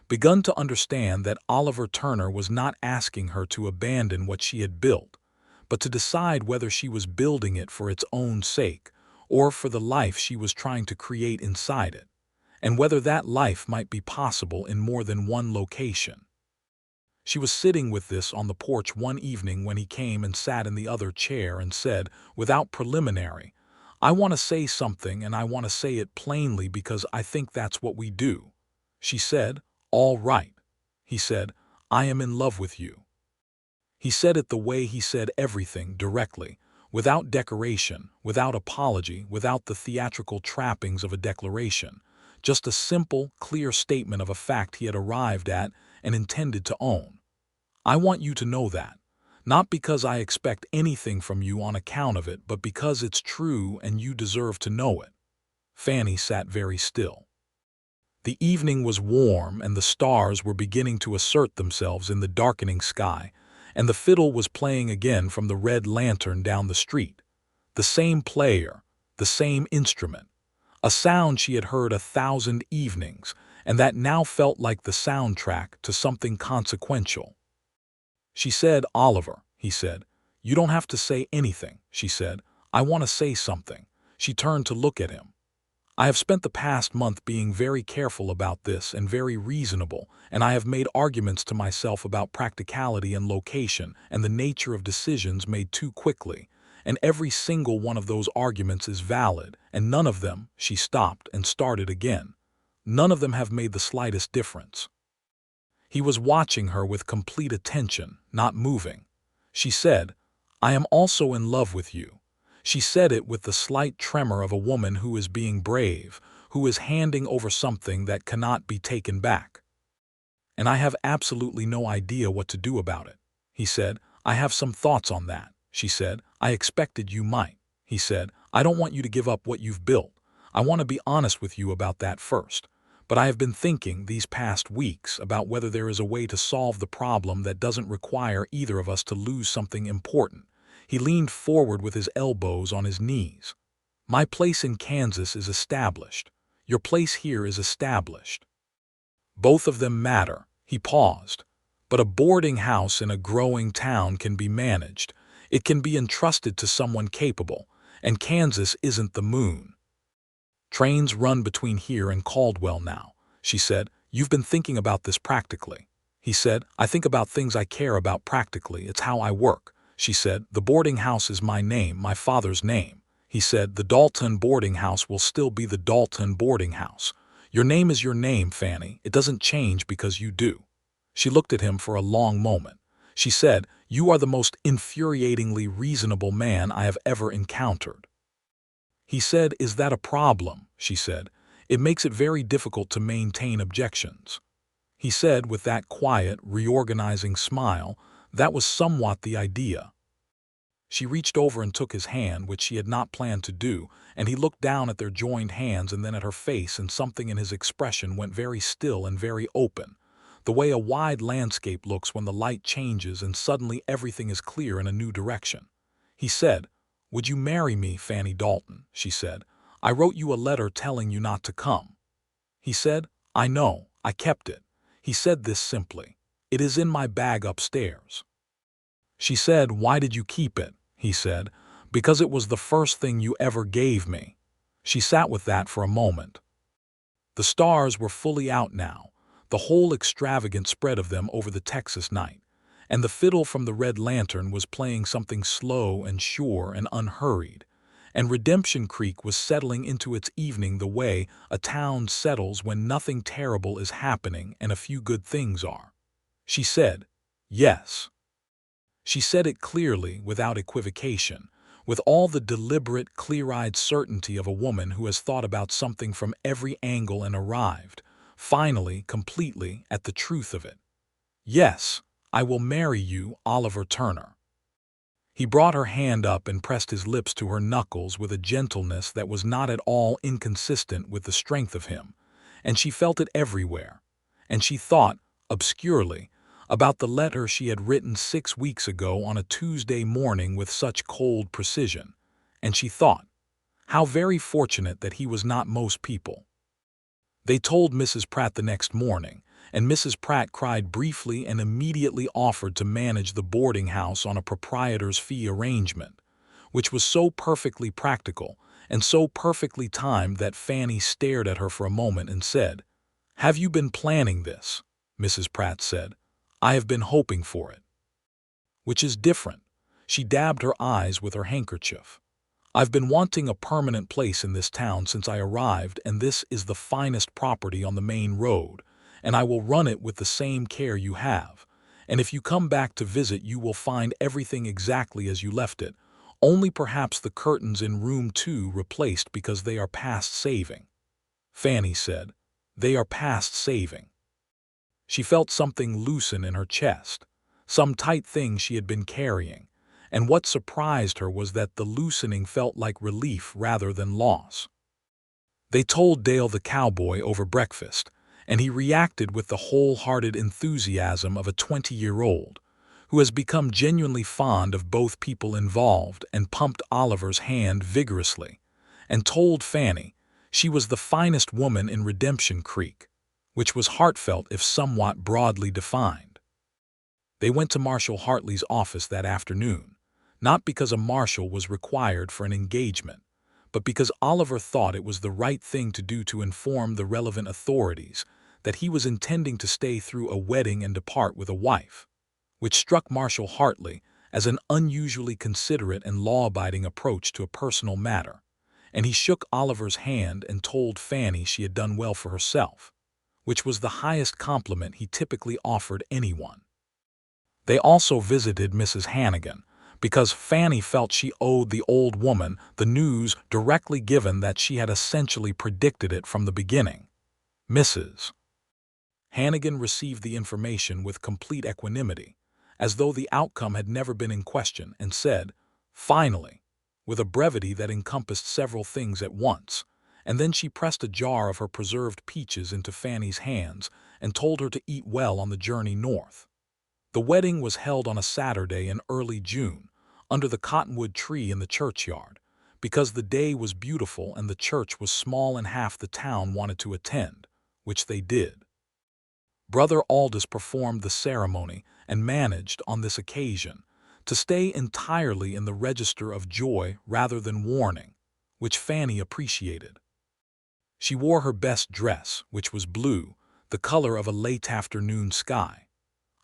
begun to understand that Oliver Turner was not asking her to abandon what she had built, but to decide whether she was building it for its own sake or for the life she was trying to create inside it, and whether that life might be possible in more than one location. She was sitting with this on the porch one evening when he came and sat in the other chair and said, without preliminary, "I want to say something, and I want to say it plainly because I think that's what we do." She said, "All right." He said, "I am in love with you." He said it the way he said everything, directly, without decoration, without apology, without the theatrical trappings of a declaration, just a simple, clear statement of a fact he had arrived at and intended to own. "I want you to know that. Not because I expect anything from you on account of it, but because it's true and you deserve to know it." Fannie sat very still. The evening was warm and the stars were beginning to assert themselves in the darkening sky, and the fiddle was playing again from the red lantern down the street. The same player, the same instrument, a sound she had heard 1,000 evenings, and that now felt like the soundtrack to something consequential. She said, "Oliver," he said. "You don't have to say anything," she said. "I want to say something." She turned to look at him. "I have spent the past month being very careful about this and very reasonable, and I have made arguments to myself about practicality and location and the nature of decisions made too quickly, and every single one of those arguments is valid, and none of them," she stopped and started again, "none of them have made the slightest difference." He was watching her with complete attention, not moving. She said, "I am also in love with you." She said it with the slight tremor of a woman who is being brave, who is handing over something that cannot be taken back. "And I have absolutely no idea what to do about it," he said. "I have some thoughts on that," she said. "I expected you might," he said. "I don't want you to give up what you've built. I want to be honest with you about that first. But I have been thinking these past weeks about whether there is a way to solve the problem that doesn't require either of us to lose something important." He leaned forward with his elbows on his knees. "My place in Kansas is established. Your place here is established. Both of them matter." He paused. "But a boarding house in a growing town can be managed. It can be entrusted to someone capable, and Kansas isn't the moon. Trains run between here and Caldwell now," she said. "You've been thinking about this practically." He said, "I think about things I care about practically. It's how I work." She said, "The boarding house is my name, my father's name." He said, "The Dalton boarding house will still be the Dalton boarding house. Your name is your name, Fannie. It doesn't change because you do." She looked at him for a long moment. She said, "You are the most infuriatingly reasonable man I have ever encountered." He said, "Is that a problem?" She said, "It makes it very difficult to maintain objections." He said, with that quiet, reorganizing smile, "That was somewhat the idea." She reached over and took his hand, which she had not planned to do, and he looked down at their joined hands and then at her face, and something in his expression went very still and very open, the way a wide landscape looks when the light changes and suddenly everything is clear in a new direction. He said, "Would you marry me, Fannie Dalton?" She said. "I wrote you a letter telling you not to come." He said, "I know, I kept it." He said this simply, "It is in my bag upstairs." She said, "Why did you keep it?" He said, "Because it was the first thing you ever gave me." She sat with that for a moment. The stars were fully out now, the whole extravagant spread of them over the Texas night, and the fiddle from the red lantern was playing something slow and sure and unhurried, and Redemption Creek was settling into its evening the way a town settles when nothing terrible is happening and a few good things are. She said, "Yes." She said it clearly, without equivocation, with all the deliberate, clear-eyed certainty of a woman who has thought about something from every angle and arrived, finally, completely, at the truth of it. "Yes, I will marry you, Oliver Turner." He brought her hand up and pressed his lips to her knuckles with a gentleness that was not at all inconsistent with the strength of him, and she felt it everywhere. And she thought, obscurely, about the letter she had written 6 weeks ago on a Tuesday morning with such cold precision, and she thought, how very fortunate that he was not most people. They told Mrs. Pratt the next morning, and Mrs. Pratt cried briefly and immediately offered to manage the boarding house on a proprietor's fee arrangement, which was so perfectly practical and so perfectly timed that Fannie stared at her for a moment and said, "Have you been planning this?" Mrs. Pratt said, "I have been hoping for it." Which is different. She dabbed her eyes with her handkerchief. "I've been wanting a permanent place in this town since I arrived, and this is the finest property on the main road, and I will run it with the same care you have. And if you come back to visit, you will find everything exactly as you left it, only perhaps the curtains in room 2 replaced because they are past saving." Fannie said, "They are past saving." She felt something loosen in her chest, some tight thing she had been carrying, and what surprised her was that the loosening felt like relief rather than loss. They told Dale the cowboy over breakfast, and he reacted with the wholehearted enthusiasm of a 20-year-old, who has become genuinely fond of both people involved and pumped Oliver's hand vigorously, and told Fannie she was the finest woman in Redemption Creek, which was heartfelt if somewhat broadly defined. They went to Marshal Hartley's office that afternoon, not because a marshal was required for an engagement, but because Oliver thought it was the right thing to do to inform the relevant authorities that he was intending to stay through a wedding and depart with a wife, which struck Marshal Hartley as an unusually considerate and law-abiding approach to a personal matter, and he shook Oliver's hand and told Fannie she had done well for herself, which was the highest compliment he typically offered anyone. They also visited Mrs. Hannigan, because Fannie felt she owed the old woman the news directly, given that she had essentially predicted it from the beginning. Mrs. Hannigan received the information with complete equanimity, as though the outcome had never been in question, and said, "Finally," with a brevity that encompassed several things at once, and then she pressed a jar of her preserved peaches into Fannie's hands and told her to eat well on the journey north. The wedding was held on a Saturday in early June, under the cottonwood tree in the churchyard, because the day was beautiful and the church was small and half the town wanted to attend, which they did. Brother Aldous performed the ceremony and managed, on this occasion, to stay entirely in the register of joy rather than warning, which Fannie appreciated. She wore her best dress, which was blue, the color of a late afternoon sky.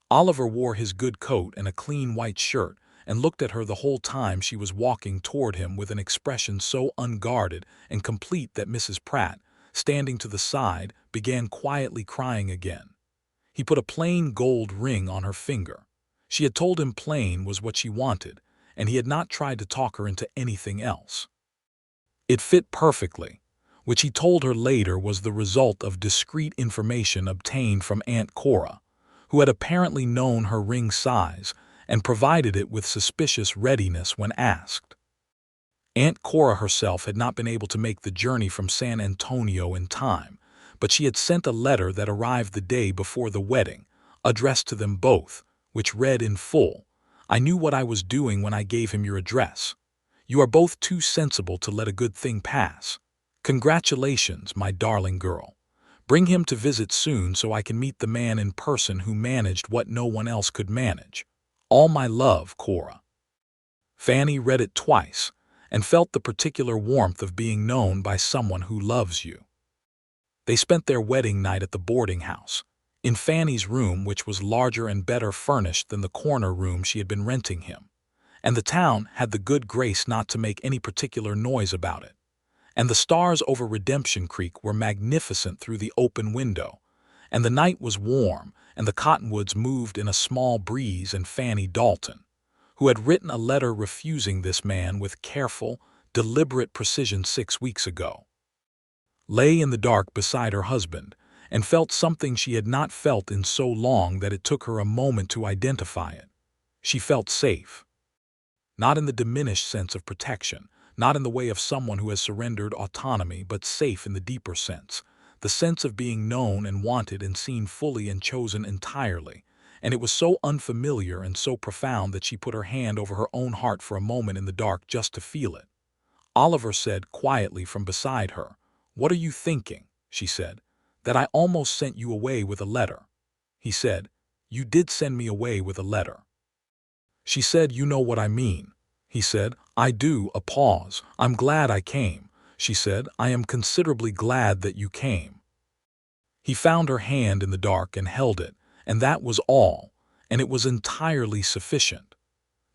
Oliver wore his good coat and a clean white shirt, and looked at her the whole time she was walking toward him with an expression so unguarded and complete that Mrs. Pratt, standing to the side, began quietly crying again. He put a plain gold ring on her finger. She had told him plain was what she wanted, and he had not tried to talk her into anything else. It fit perfectly, which he told her later was the result of discreet information obtained from Aunt Cora, who had apparently known her ring size and provided it with suspicious readiness when asked. Aunt Cora herself had not been able to make the journey from San Antonio in time, but she had sent a letter that arrived the day before the wedding, addressed to them both, which read in full, "I knew what I was doing when I gave him your address. You are both too sensible to let a good thing pass. Congratulations, my darling girl. Bring him to visit soon so I can meet the man in person who managed what no one else could manage. All my love, Cora." Fannie read it twice and felt the particular warmth of being known by someone who loves you. They spent their wedding night at the boarding house, in Fannie's room, which was larger and better furnished than the corner room she had been renting him, and the town had the good grace not to make any particular noise about it, and the stars over Redemption Creek were magnificent through the open window, and the night was warm, and the cottonwoods moved in a small breeze, and Fannie Dalton, who had written a letter refusing this man with careful, deliberate precision 6 weeks ago, lay in the dark beside her husband and felt something she had not felt in so long that it took her a moment to identify it. She felt safe. Not in the diminished sense of protection, not in the way of someone who has surrendered autonomy, but safe in the deeper sense, the sense of being known and wanted and seen fully and chosen entirely, and it was so unfamiliar and so profound that she put her hand over her own heart for a moment in the dark just to feel it. Oliver said quietly from beside her, "What are you thinking?" she said. "That I almost sent you away with a letter." He said, "You did send me away with a letter." She said, "You know what I mean." He said, "I do." A pause. "I'm glad I came." She said, "I am considerably glad that you came." He found her hand in the dark and held it, and that was all, and it was entirely sufficient.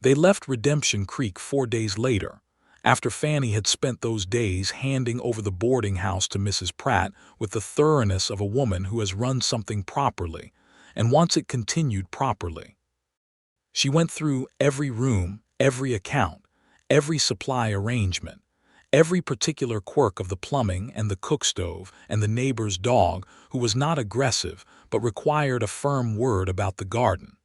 They left Redemption Creek 4 days later, after Fannie had spent those days handing over the boarding house to Mrs. Pratt with the thoroughness of a woman who has run something properly and wants it continued properly. She went through every room, every account, every supply arrangement, every particular quirk of the plumbing and the cook stove and the neighbor's dog, who was not aggressive but required a firm word about the garden.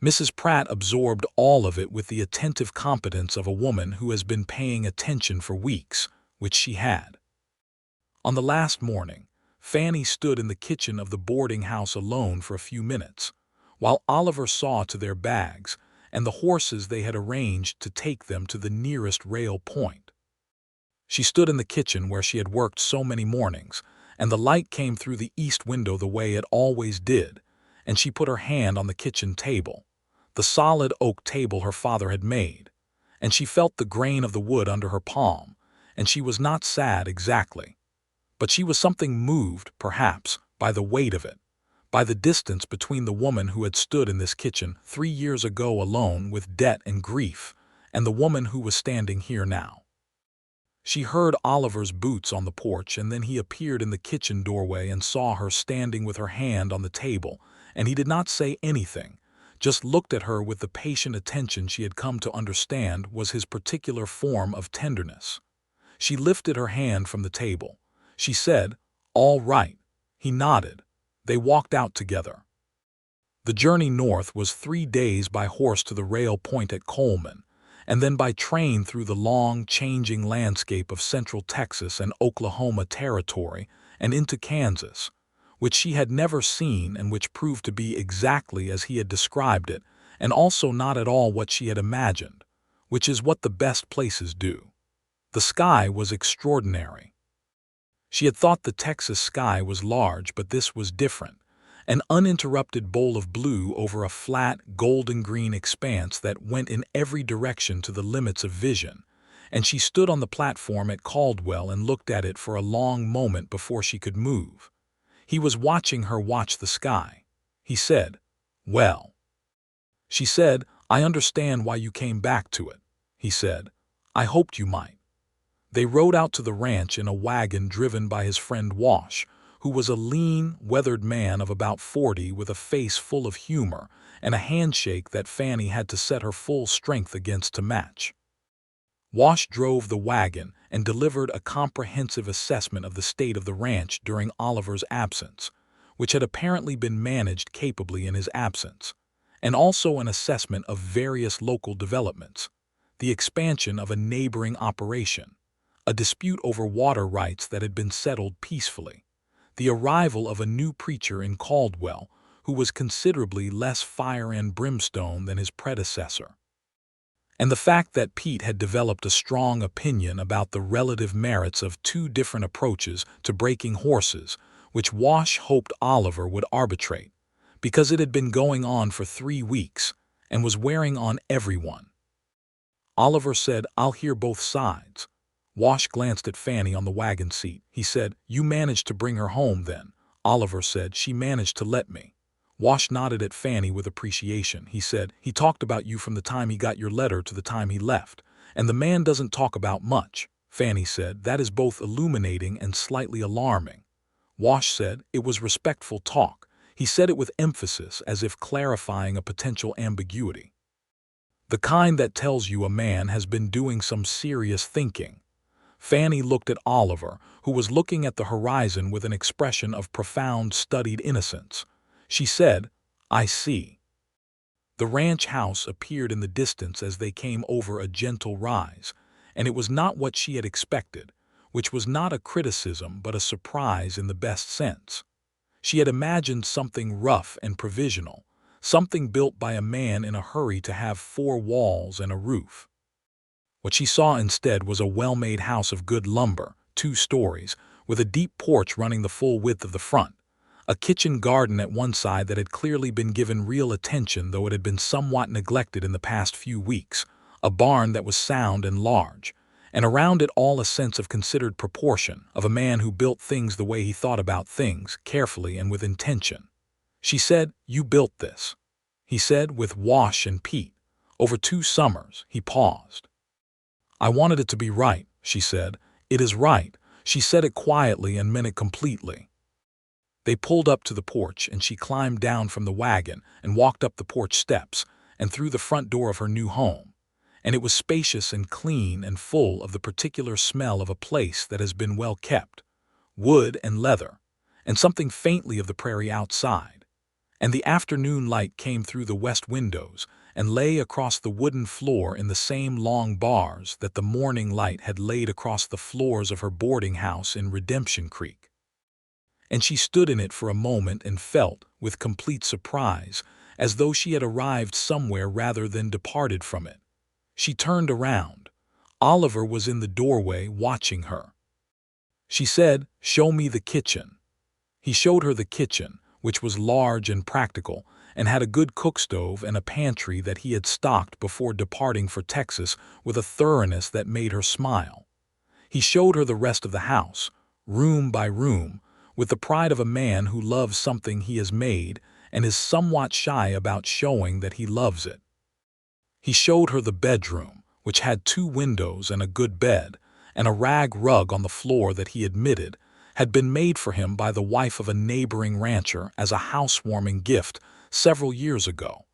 Mrs. Pratt absorbed all of it with the attentive competence of a woman who has been paying attention for weeks, which she had. On the last morning, Fannie stood in the kitchen of the boarding house alone for a few minutes, while Oliver saw to their bags and the horses they had arranged to take them to the nearest rail point. She stood in the kitchen where she had worked so many mornings, and the light came through the east window the way it always did, and she put her hand on the kitchen table, the solid oak table her father had made, and she felt the grain of the wood under her palm, and she was not sad exactly. But she was something moved, perhaps, by the weight of it, by the distance between the woman who had stood in this kitchen 3 years ago alone with debt and grief, and the woman who was standing here now. She heard Oliver's boots on the porch, and then he appeared in the kitchen doorway and saw her standing with her hand on the table, and he did not say anything, just looked at her with the patient attention she had come to understand was his particular form of tenderness. She lifted her hand from the table. She said, "All right." He nodded. They walked out together. The journey north was 3 days by horse to the rail point at Coleman, and then by train through the long, changing landscape of central Texas and Oklahoma territory and into Kansas, which she had never seen and which proved to be exactly as he had described it, and also not at all what she had imagined, which is what the best places do. The sky was extraordinary. She had thought the Texas sky was large, but this was different. An uninterrupted bowl of blue over a flat, golden-green expanse that went in every direction to the limits of vision, and she stood on the platform at Caldwell and looked at it for a long moment before she could move. He was watching her watch the sky. He said, "Well." She said, "I understand why you came back to it." He said, "I hoped you might." They rode out to the ranch in a wagon driven by his friend Wash, who was a lean, weathered man of about 40 with a face full of humor and a handshake that Fannie had to set her full strength against to match. Wash drove the wagon and delivered a comprehensive assessment of the state of the ranch during Oliver's absence, which had apparently been managed capably in his absence, and also an assessment of various local developments, the expansion of a neighboring operation, a dispute over water rights that had been settled peacefully, the arrival of a new preacher in Caldwell who was considerably less fire and brimstone than his predecessor, and the fact that Pete had developed a strong opinion about the relative merits of 2 different approaches to breaking horses, which Wash hoped Oliver would arbitrate, because it had been going on for 3 weeks and was wearing on everyone. Oliver said, "I'll hear both sides." Wash glanced at Fannie on the wagon seat. He said, "You managed to bring her home, then?" Oliver said, "She managed to let me." Wash nodded at Fannie with appreciation. He said, "He talked about you from the time he got your letter to the time he left, and the man doesn't talk about much." Fannie said, "That is both illuminating and slightly alarming." Wash said, "It was respectful talk." He said it with emphasis, as if clarifying a potential ambiguity. "The kind that tells you a man has been doing some serious thinking." Fannie looked at Oliver, who was looking at the horizon with an expression of profound, studied innocence. She said, "I see." The ranch house appeared in the distance as they came over a gentle rise, and it was not what she had expected, which was not a criticism but a surprise in the best sense. She had imagined something rough and provisional, something built by a man in a hurry to have 4 walls and a roof. What she saw instead was a well-made house of good lumber, 2 stories, with a deep porch running the full width of the front, a kitchen garden at one side that had clearly been given real attention though it had been somewhat neglected in the past few weeks, a barn that was sound and large, and around it all a sense of considered proportion, of a man who built things the way he thought about things, carefully and with intention. She said, "You built this." He said, "With Wash and Pete. Over 2 summers." He paused. "I wanted it to be right," she said. "It is right." She said it quietly and meant it completely. They pulled up to the porch, and she climbed down from the wagon and walked up the porch steps and through the front door of her new home. And it was spacious and clean and full of the particular smell of a place that has been well kept, wood and leather, and something faintly of the prairie outside. And the afternoon light came through the west windows and lay across the wooden floor in the same long bars that the morning light had laid across the floors of her boarding house in Redemption Creek. And she stood in it for a moment and felt, with complete surprise, as though she had arrived somewhere rather than departed from it. She turned around. Oliver was in the doorway watching her. She said, "Show me the kitchen." He showed her the kitchen, which was large and practical, and had a good cookstove and a pantry that he had stocked before departing for Texas with a thoroughness that made her smile. He showed her the rest of the house, room by room, with the pride of a man who loves something he has made and is somewhat shy about showing that he loves it. He showed her the bedroom, which had 2 windows and a good bed, and a rag rug on the floor that he admitted had been made for him by the wife of a neighboring rancher as a housewarming gift several years ago,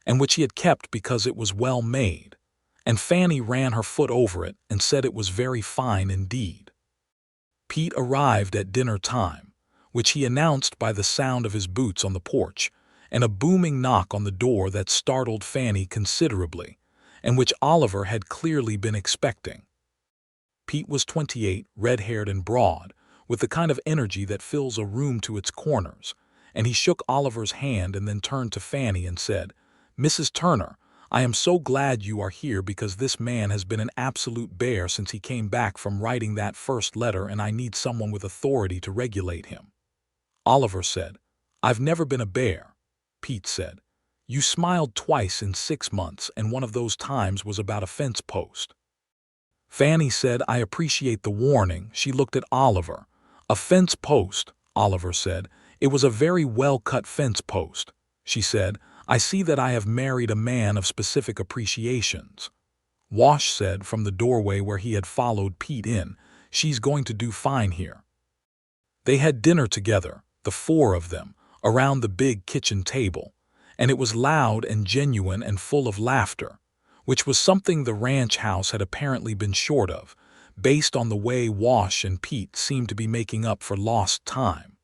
and which he had kept because it was well made, and Fannie ran her foot over it and said it was very fine indeed. Pete arrived at dinner time, which he announced by the sound of his boots on the porch, and a booming knock on the door that startled Fannie considerably, and which Oliver had clearly been expecting. Pete was 28, red-haired and broad, with the kind of energy that fills a room to its corners, and he shook Oliver's hand and then turned to Fannie and said, "Mrs. Turner, I am so glad you are here because this man has been an absolute bear since he came back from writing that first letter, and I need someone with authority to regulate him." Oliver said, "I've never been a bear." Pete said, "You smiled twice in 6 months, and one of those times was about a fence post." Fannie said, "I appreciate the warning." She looked at Oliver. "A fence post," Oliver said. "It was a very well-cut fence post." She said, "I see that I have married a man of specific appreciations." Wash said from the doorway where he had followed Pete in, "She's going to do fine here." They had dinner together, the 4 of them, around the big kitchen table, and it was loud and genuine and full of laughter, which was something the ranch house had apparently been short of, based on the way Wash and Pete seemed to be making up for lost time.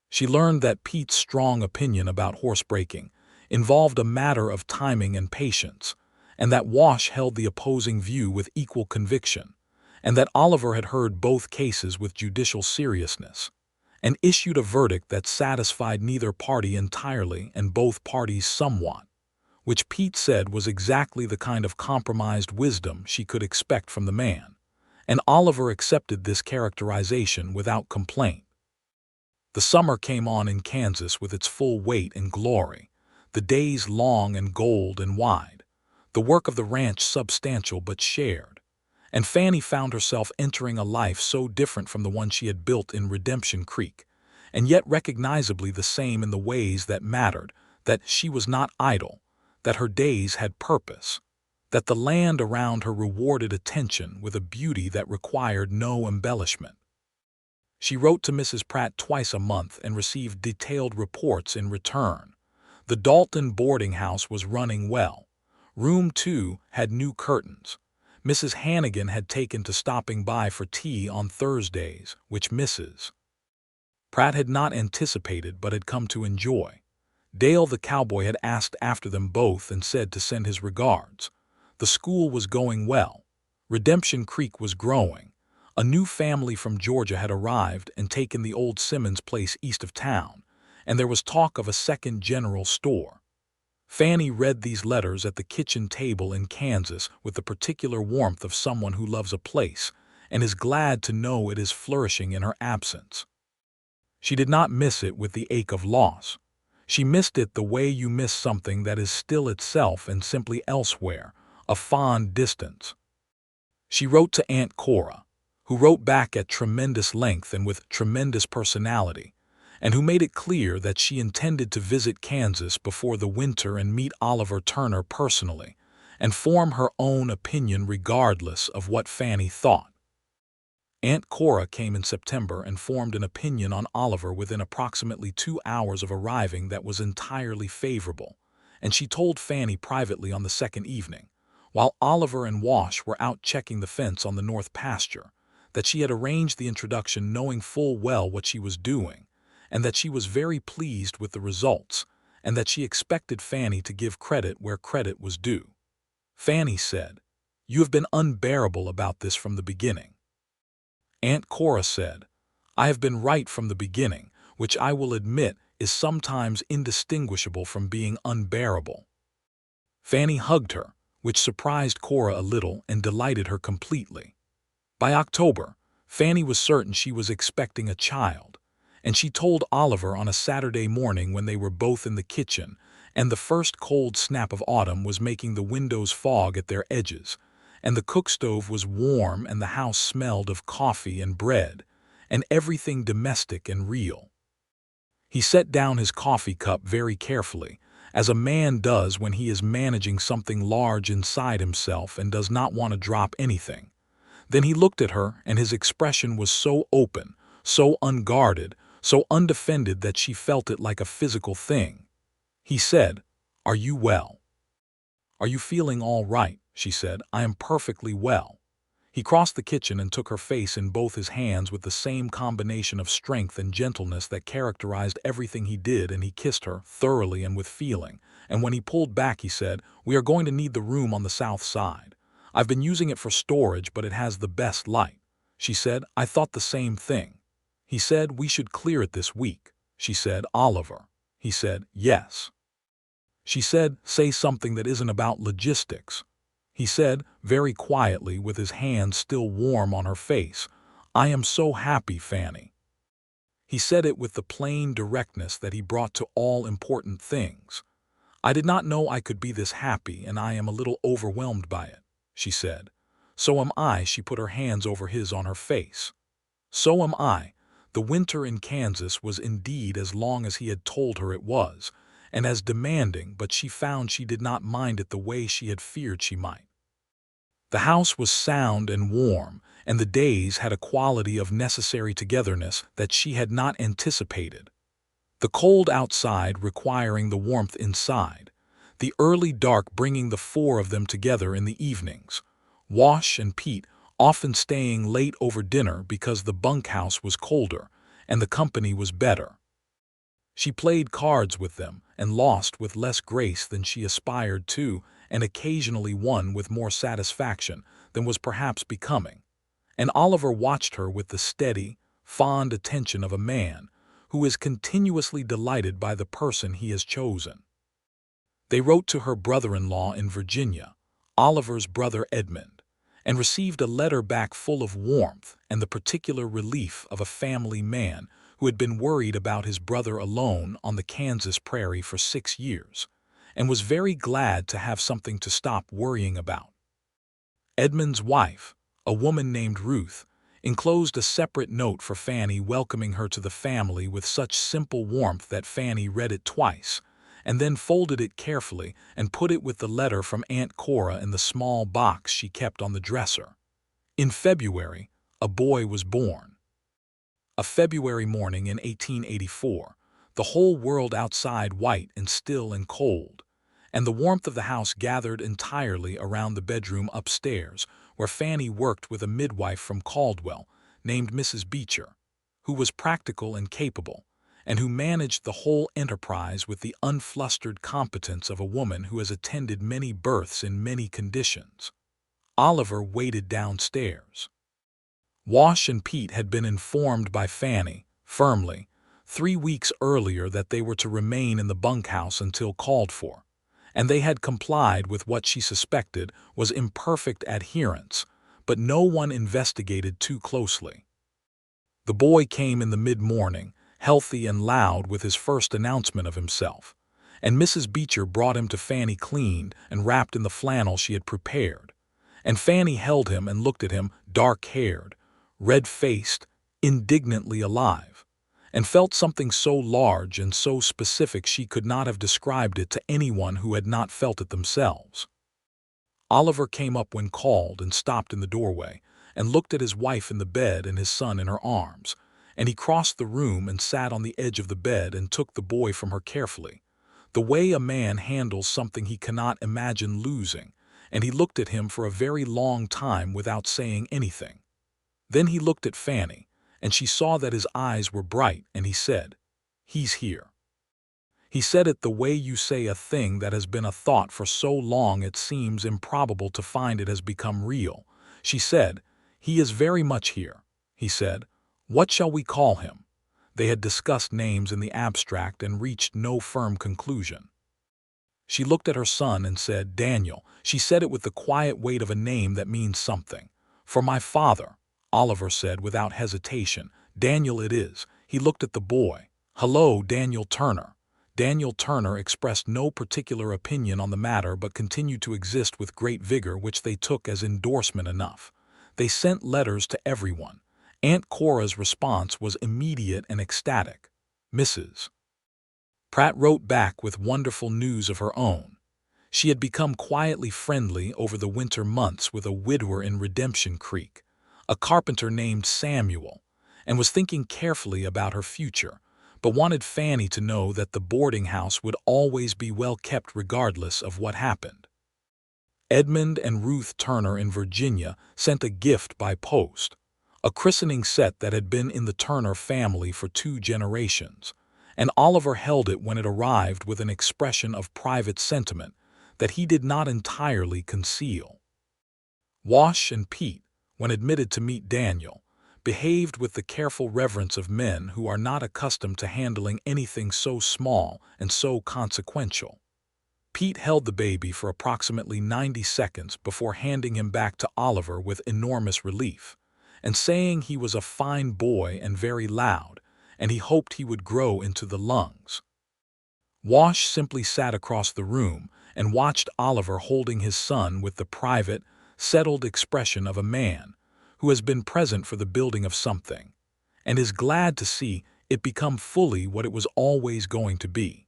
She learned that Pete's strong opinion about horsebreaking involved a matter of timing and patience, and that Wash held the opposing view with equal conviction, and that Oliver had heard both cases with judicial seriousness, and issued a verdict that satisfied neither party entirely and both parties somewhat, which Pete said was exactly the kind of compromised wisdom she could expect from the man, and Oliver accepted this characterization without complaint. The summer came on in Kansas with its full weight and glory, the days long and gold and wide, the work of the ranch substantial but shared, and Fannie found herself entering a life so different from the one she had built in Redemption Creek, and yet recognizably the same in the ways that mattered, that she was not idle, that her days had purpose, that the land around her rewarded attention with a beauty that required no embellishment. She wrote to Mrs. Pratt twice a month and received detailed reports in return. The Dalton boarding house was running well. Room 2 had new curtains. Mrs. Hannigan had taken to stopping by for tea on Thursdays, which Mrs. Pratt had not anticipated but had come to enjoy. Dale the cowboy had asked after them both and said to send his regards. The school was going well. Redemption Creek was growing. A new family from Georgia had arrived and taken the old Simmons place east of town, and there was talk of a second general store. Fannie read these letters at the kitchen table in Kansas with the particular warmth of someone who loves a place and is glad to know it is flourishing in her absence. She did not miss it with the ache of loss. She missed it the way you miss something that is still itself and simply elsewhere, a fond distance. She wrote to Aunt Cora, who wrote back at tremendous length and with tremendous personality, and who made it clear that she intended to visit Kansas before the winter and meet Oliver Turner personally, and form her own opinion regardless of what Fannie thought. Aunt Cora came in September and formed an opinion on Oliver within approximately 2 hours of arriving that was entirely favorable, and she told Fannie privately on the second evening, while Oliver and Wash were out checking the fence on the north pasture, that she had arranged the introduction knowing full well what she was doing, and that she was very pleased with the results, and that she expected Fannie to give credit where credit was due. Fannie said, "You have been unbearable about this from the beginning." Aunt Cora said, "I have been right from the beginning, which I will admit is sometimes indistinguishable from being unbearable. Fannie hugged her, which surprised Cora a little and delighted her completely. By October, Fannie was certain she was expecting a child, and she told Oliver on a Saturday morning when they were both in the kitchen, and the first cold snap of autumn was making the windows fog at their edges, and the cook stove was warm and the house smelled of coffee and bread, and everything domestic and real. He set down his coffee cup very carefully, as a man does when he is managing something large inside himself and does not want to drop anything. Then he looked at her, and his expression was so open, so unguarded, so undefended that she felt it like a physical thing. He said, "Are you well?" "Are you feeling all right?" she said. "I am perfectly well." He crossed the kitchen and took her face in both his hands with the same combination of strength and gentleness that characterized everything he did, and he kissed her, thoroughly and with feeling. And when he pulled back, he said, "We are going to need the room on the south side. I've been using it for storage, but it has the best light." She said, "I thought the same thing." He said, "We should clear it this week." She said, "Oliver." He said, "Yes." She said, "Say something that isn't about logistics." He said, very quietly, with his hand still warm on her face, "I am so happy, Fannie." He said it with the plain directness that he brought to all important things. "I did not know I could be this happy, and I am a little overwhelmed by it," she said. "So am I." She put her hands over his on her face. "So am I." The winter in Kansas was indeed as long as he had told her it was, and as demanding, but she found she did not mind it the way she had feared she might. The house was sound and warm, and the days had a quality of necessary togetherness that she had not anticipated. The cold outside requiring the warmth inside, the early dark bringing the four of them together in the evenings, Wash and Pete often staying late over dinner because the bunkhouse was colder and the company was better. She played cards with them and lost with less grace than she aspired to, and occasionally won with more satisfaction than was perhaps becoming. And Oliver watched her with the steady, fond attention of a man who is continuously delighted by the person he has chosen. They wrote to her brother-in-law in Virginia, Oliver's brother Edmund, and received a letter back full of warmth and the particular relief of a family man who had been worried about his brother alone on the Kansas prairie for 6 years, and was very glad to have something to stop worrying about. Edmund's wife, a woman named Ruth, enclosed a separate note for Fannie welcoming her to the family with such simple warmth that Fannie read it twice, and then folded it carefully and put it with the letter from Aunt Cora in the small box she kept on the dresser. In February, a boy was born. A February morning in 1884, the whole world outside white and still and cold, and the warmth of the house gathered entirely around the bedroom upstairs, where Fannie worked with a midwife from Caldwell named Mrs. Beecher, who was practical and capable, and who managed the whole enterprise with the unflustered competence of a woman who has attended many births in many conditions. Oliver waited downstairs. Wash and Pete had been informed by Fannie, firmly, 3 weeks earlier that they were to remain in the bunkhouse until called for, and they had complied with what she suspected was imperfect adherence, but no one investigated too closely. The boy came in the mid-morning, healthy and loud with his first announcement of himself, and Mrs. Beecher brought him to Fannie cleaned and wrapped in the flannel she had prepared, and Fannie held him and looked at him, dark-haired, red-faced, indignantly alive, and felt something so large and so specific she could not have described it to anyone who had not felt it themselves. Oliver came up when called and stopped in the doorway and looked at his wife in the bed and his son in her arms, and he crossed the room and sat on the edge of the bed and took the boy from her carefully, the way a man handles something he cannot imagine losing, and he looked at him for a very long time without saying anything. Then he looked at Fannie, and she saw that his eyes were bright, and he said, "He's here." He said it the way you say a thing that has been a thought for so long it seems improbable to find it has become real. She said, "He is very much here." He said, "What shall we call him?" They had discussed names in the abstract and reached no firm conclusion. She looked at her son and said, "Daniel." She said it with the quiet weight of a name that means something. "For my father," Oliver said without hesitation. "Daniel it is." He looked at the boy. "Hello, Daniel Turner." Daniel Turner expressed no particular opinion on the matter but continued to exist with great vigor, which they took as endorsement enough. They sent letters to everyone. Aunt Cora's response was immediate and ecstatic. Mrs. Pratt wrote back with wonderful news of her own. She had become quietly friendly over the winter months with a widower in Redemption Creek, a carpenter named Samuel, and was thinking carefully about her future, but wanted Fannie to know that the boarding house would always be well kept regardless of what happened. Edmund and Ruth Turner in Virginia sent a gift by post, a christening set that had been in the Turner family for 2 generations, and Oliver held it when it arrived with an expression of private sentiment that he did not entirely conceal. Wash and Pete, when admitted to meet Daniel, behaved with the careful reverence of men who are not accustomed to handling anything so small and so consequential. Pete held the baby for approximately 90 seconds before handing him back to Oliver with enormous relief, and saying he was a fine boy and very loud, and he hoped he would grow into the lungs. Wash simply sat across the room and watched Oliver holding his son with the private, settled expression of a man who has been present for the building of something, and is glad to see it become fully what it was always going to be.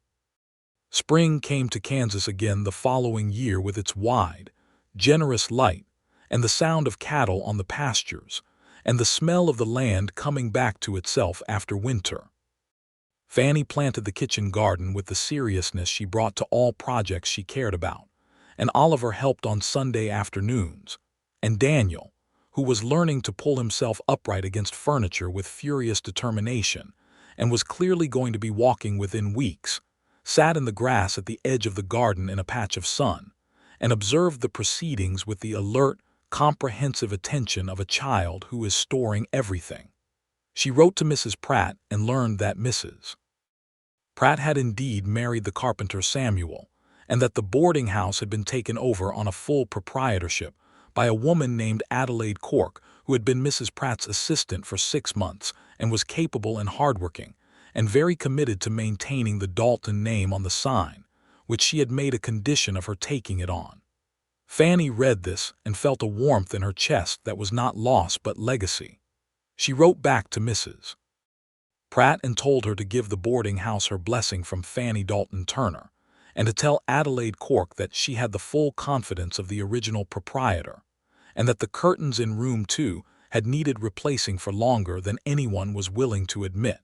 Spring came to Kansas again the following year with its wide, generous light, and the sound of cattle on the pastures, and the smell of the land coming back to itself after winter. Fannie planted the kitchen garden with the seriousness she brought to all projects she cared about, and Oliver helped on Sunday afternoons, and Daniel, who was learning to pull himself upright against furniture with furious determination, and was clearly going to be walking within weeks, sat in the grass at the edge of the garden in a patch of sun, and observed the proceedings with the alert, comprehensive attention of a child who is storing everything. She wrote to Mrs. Pratt and learned that Mrs. Pratt had indeed married the carpenter Samuel, and that the boarding house had been taken over on a full proprietorship by a woman named Adelaide Cork, who had been Mrs. Pratt's assistant for 6 months and was capable and hardworking, and very committed to maintaining the Dalton name on the sign, which she had made a condition of her taking it on. Fannie read this and felt a warmth in her chest that was not loss but legacy. She wrote back to Mrs. Pratt and told her to give the boarding house her blessing from Fannie Dalton Turner, and to tell Adelaide Cork that she had the full confidence of the original proprietor, and that the curtains in room 2 had needed replacing for longer than anyone was willing to admit.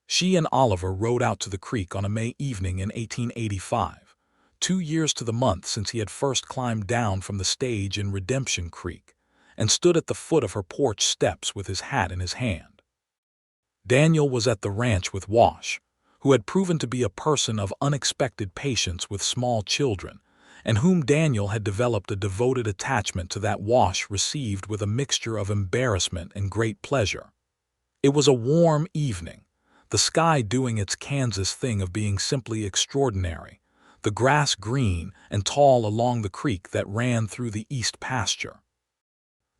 She and Oliver rode out to the creek on a May evening in 1885, 2 years to the month since he had first climbed down from the stage in Redemption Creek, and stood at the foot of her porch steps with his hat in his hand. Daniel was at the ranch with Wash, who had proven to be a person of unexpected patience with small children, and whom Daniel had developed a devoted attachment to that Wash received with a mixture of embarrassment and great pleasure. It was a warm evening, the sky doing its Kansas thing of being simply extraordinary, the grass green and tall along the creek that ran through the east pasture.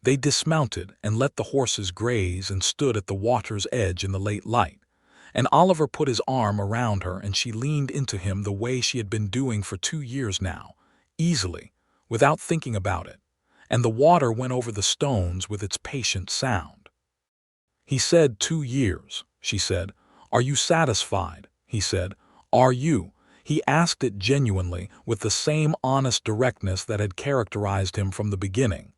They dismounted and let the horses graze and stood at the water's edge in the late light, and Oliver put his arm around her and she leaned into him the way she had been doing for 2 years now, easily, without thinking about it, and the water went over the stones with its patient sound. He said, 2 years, she said. Are you satisfied? He said. Are you? He asked it genuinely with the same honest directness that had characterized him from the beginning.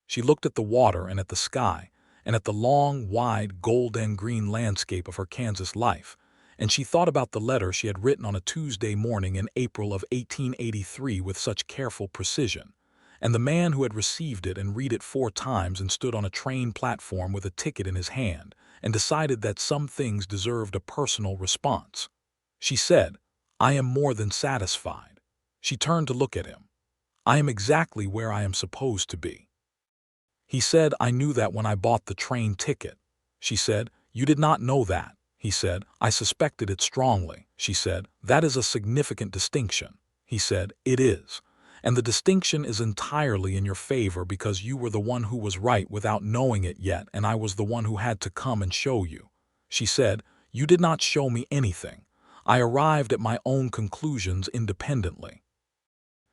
She looked at the water and at the sky, and at the long, wide, gold-and-green landscape of her Kansas life, and she thought about the letter she had written on a Tuesday morning in April of 1883 with such careful precision, and the man who had received it and read it 4 times and stood on a train platform with a ticket in his hand, and decided that some things deserved a personal response. She said, I am more than satisfied. She turned to look at him. I am exactly where I am supposed to be. He said, I knew that when I bought the train ticket. She said, you did not know that. he said. I suspected it strongly, she said. That is a significant distinction, he said. It is. And the distinction is entirely in your favor because you were the one who was right without knowing it yet, and I was the one who had to come and show you. She said, you did not show me anything. I arrived at my own conclusions independently.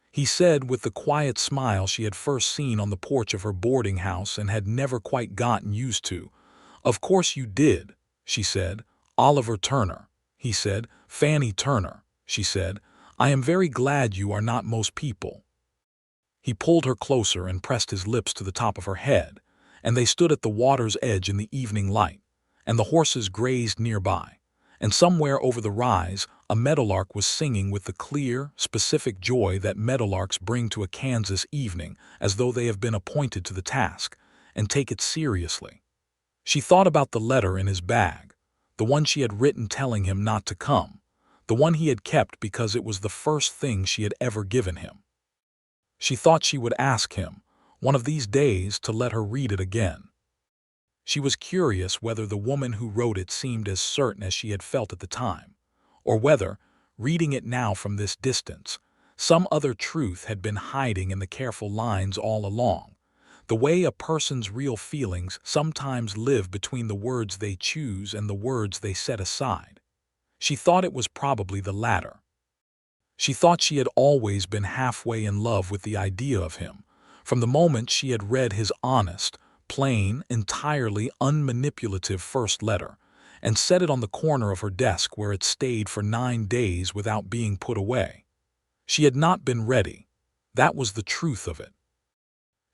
He said with the quiet smile she had first seen on the porch of her boarding house and had never quite gotten used to. Of course you did, she said. Oliver Turner, he said. Fannie Turner, she said. I am very glad you are not most people. He pulled her closer and pressed his lips to the top of her head, and they stood at the water's edge in the evening light, and the horses grazed nearby, and somewhere over the rise a meadowlark was singing with the clear, specific joy that meadowlarks bring to a Kansas evening, as though they have been appointed to the task, and take it seriously. She thought about the letter in his bag, the one she had written telling him not to come, the one he had kept because it was the first thing she had ever given him. She thought she would ask him, one of these days, to let her read it again. She was curious whether the woman who wrote it seemed as certain as she had felt at the time, or whether, reading it now from this distance, some other truth had been hiding in the careful lines all along, the way a person's real feelings sometimes live between the words they choose and the words they set aside. She thought it was probably the latter. She thought she had always been halfway in love with the idea of him, from the moment she had read his honest, plain, entirely unmanipulative first letter, and set it on the corner of her desk where it stayed for 9 days without being put away. She had not been ready. That was the truth of it.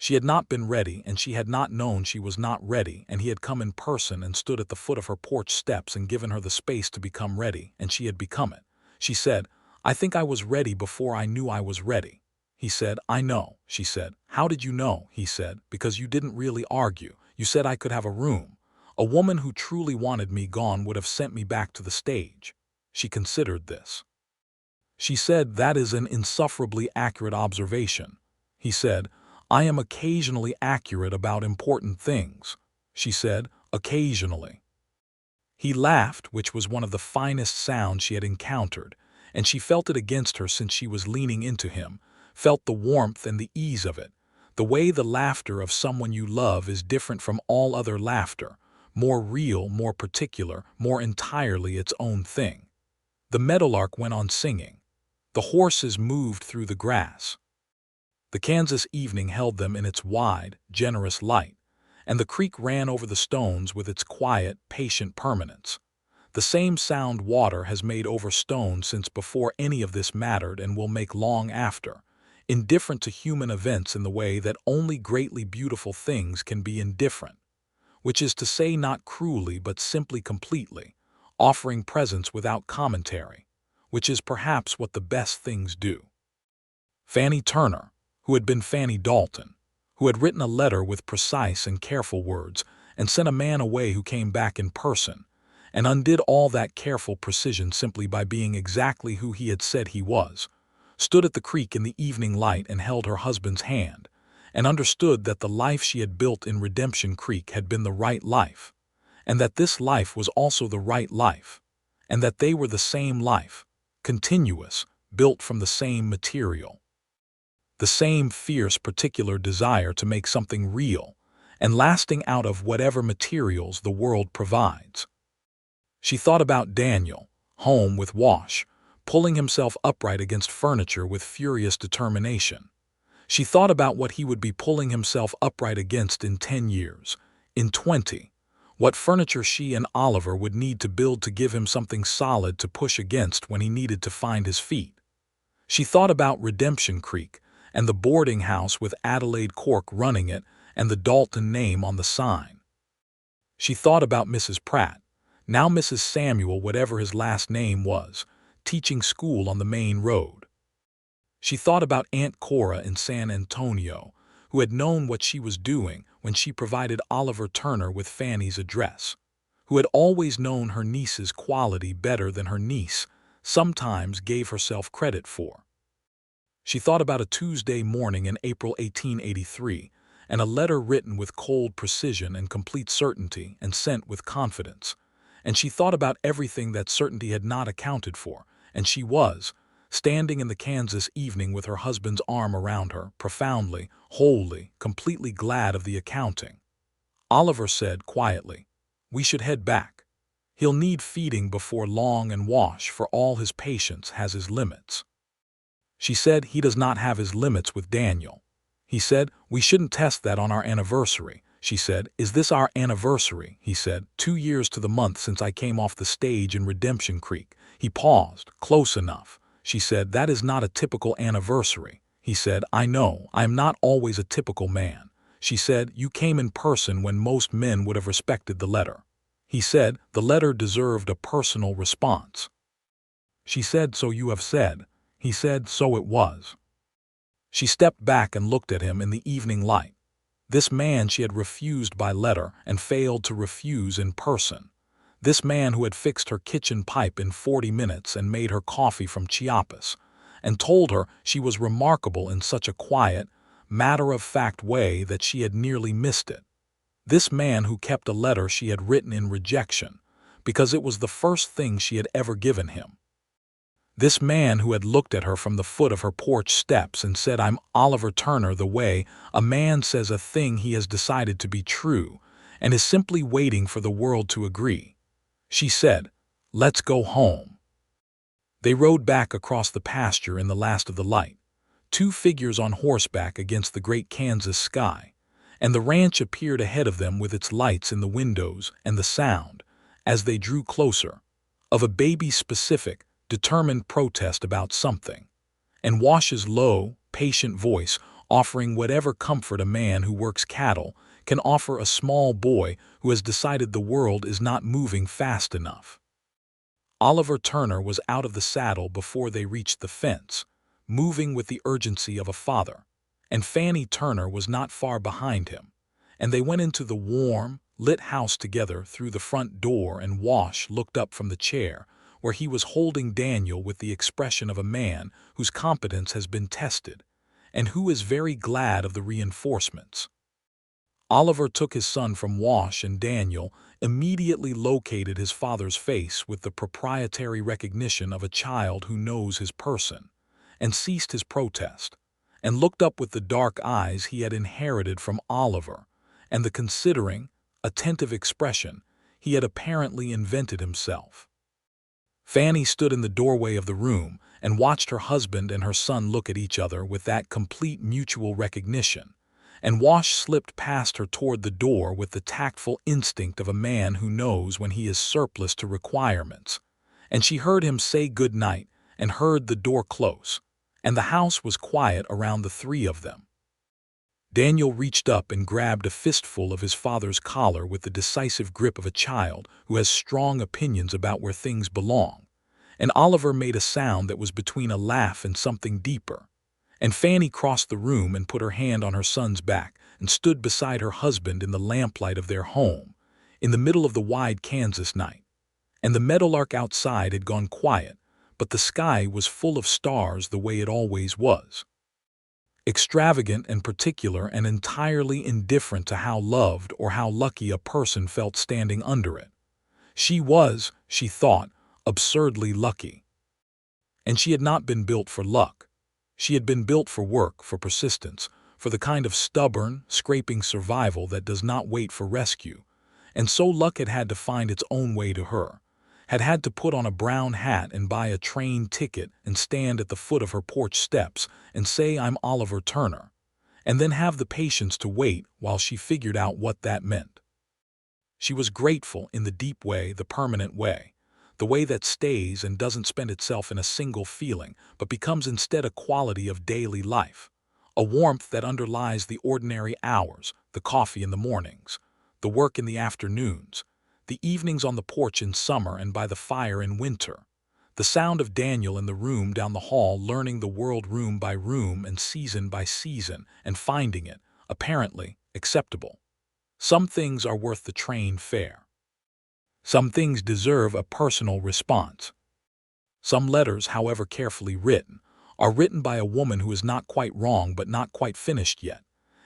She had not been ready, and she had not known she was not ready, and he had come in person and stood at the foot of her porch steps and given her the space to become ready, and she had become it. She said, I think I was ready before I knew I was ready. He said, I know, she said. How did you know? He said, because you didn't really argue. You said I could have a room. A woman who truly wanted me gone would have sent me back to the stage. She considered this. She said, that is an insufferably accurate observation. He said, I am occasionally accurate about important things. She said, occasionally. He laughed, which was one of the finest sounds she had encountered, and she felt it against her since she was leaning into him, felt the warmth and the ease of it, the way the laughter of someone you love is different from all other laughter, more real, more particular, more entirely its own thing. The meadowlark went on singing. The horses moved through the grass. The Kansas evening held them in its wide, generous light, and the creek ran over the stones with its quiet, patient permanence. The same sound water has made over stone since before any of this mattered and will make long after, indifferent to human events in the way that only greatly beautiful things can be indifferent, which is to say not cruelly but simply completely, offering presence without commentary, which is perhaps what the best things do. Fannie Turner, who had been Fannie Dalton, who had written a letter with precise and careful words and sent a man away who came back in person, and undid all that careful precision simply by being exactly who he had said he was, stood at the creek in the evening light and held her husband's hand, and understood that the life she had built in Redemption Creek had been the right life, and that this life was also the right life, and that they were the same life, continuous, built from the same material. The same fierce particular desire to make something real and lasting out of whatever materials the world provides. She thought about Daniel, home with Wash, pulling himself upright against furniture with furious determination. She thought about what he would be pulling himself upright against in 10 years, in 20, what furniture she and Oliver would need to build to give him something solid to push against when he needed to find his feet. She thought about Redemption Creek and the boarding house with Adelaide Cork running it and the Dalton name on the sign. She thought about Mrs. Pratt, now Mrs. Samuel whatever his last name was, teaching school on the main road. She thought about Aunt Cora in San Antonio, who had known what she was doing when she provided Oliver Turner with Fannie's address, who had always known her niece's quality better than her niece sometimes gave herself credit for. She thought about a Tuesday morning in April 1883, and a letter written with cold precision and complete certainty and sent with confidence, and she thought about everything that certainty had not accounted for, and she was, standing in the Kansas evening with her husband's arm around her, profoundly, wholly, completely glad of the accounting. Oliver said quietly, "We should head back. He'll need feeding before long and Wash, for all his patience, has his limits." She said, "He does not have his limits with Daniel." He said, "We shouldn't test that on our anniversary." She said, "Is this our anniversary?" He said, "2 years to the month since I came off the stage in Redemption Creek." He paused, "Close enough." She said, "That is not a typical anniversary." He said, "I know, I am not always a typical man." She said, "You came in person when most men would have respected the letter." He said, "The letter deserved a personal response." She said, "So you have said." He said, "So it was." She stepped back and looked at him in the evening light. This man she had refused by letter and failed to refuse in person. This man who had fixed her kitchen pipe in 40 minutes and made her coffee from Chiapas, and told her she was remarkable in such a quiet, matter-of-fact way that she had nearly missed it. This man who kept a letter she had written in rejection, because it was the first thing she had ever given him. This man who had looked at her from the foot of her porch steps and said, "I'm Oliver Turner," the way a man says a thing he has decided to be true and is simply waiting for the world to agree. She said, "Let's go home." They rode back across the pasture in the last of the light, two figures on horseback against the great Kansas sky, and the ranch appeared ahead of them with its lights in the windows and the sound, as they drew closer, of a baby's specific, determined protest about something, and Wash's low, patient voice offering whatever comfort a man who works cattle can offer a small boy who has decided the world is not moving fast enough. Oliver Turner was out of the saddle before they reached the fence, moving with the urgency of a father, and Fannie Turner was not far behind him, and they went into the warm, lit house together through the front door, and Wash looked up from the chair where he was holding Daniel with the expression of a man whose competence has been tested, and who is very glad of the reinforcements. Oliver took his son from Wash, and Daniel immediately located his father's face with the proprietary recognition of a child who knows his person, and ceased his protest, and looked up with the dark eyes he had inherited from Oliver, and the considering, attentive expression he had apparently invented himself. Fannie stood in the doorway of the room and watched her husband and her son look at each other with that complete mutual recognition, and Wash slipped past her toward the door with the tactful instinct of a man who knows when he is surplus to requirements, and she heard him say good night and heard the door close, and the house was quiet around the three of them. Daniel reached up and grabbed a fistful of his father's collar with the decisive grip of a child who has strong opinions about where things belong, and Oliver made a sound that was between a laugh and something deeper, and Fannie crossed the room and put her hand on her son's back and stood beside her husband in the lamplight of their home, in the middle of the wide Kansas night, and the meadowlark outside had gone quiet, but the sky was full of stars the way it always was. Extravagant and particular and entirely indifferent to how loved or how lucky a person felt standing under it. She was, she thought, absurdly lucky. And she had not been built for luck. She had been built for work, for persistence, for the kind of stubborn, scraping survival that does not wait for rescue. And so luck had had to find its own way to her, had had to put on a brown hat and buy a train ticket and stand at the foot of her porch steps and say, "I'm Oliver Turner," and then have the patience to wait while she figured out what that meant. She was grateful in the deep way, the permanent way, the way that stays and doesn't spend itself in a single feeling, but becomes instead a quality of daily life, a warmth that underlies the ordinary hours, the coffee in the mornings, the work in the afternoons, the evenings on the porch in summer and by the fire in winter, the sound of Daniel in the room down the hall learning the world room by room and season by season and finding it, apparently, acceptable. Some things are worth the train fare. Some things deserve a personal response. Some letters, however carefully written, are written by a woman who is not quite wrong but not quite finished yet,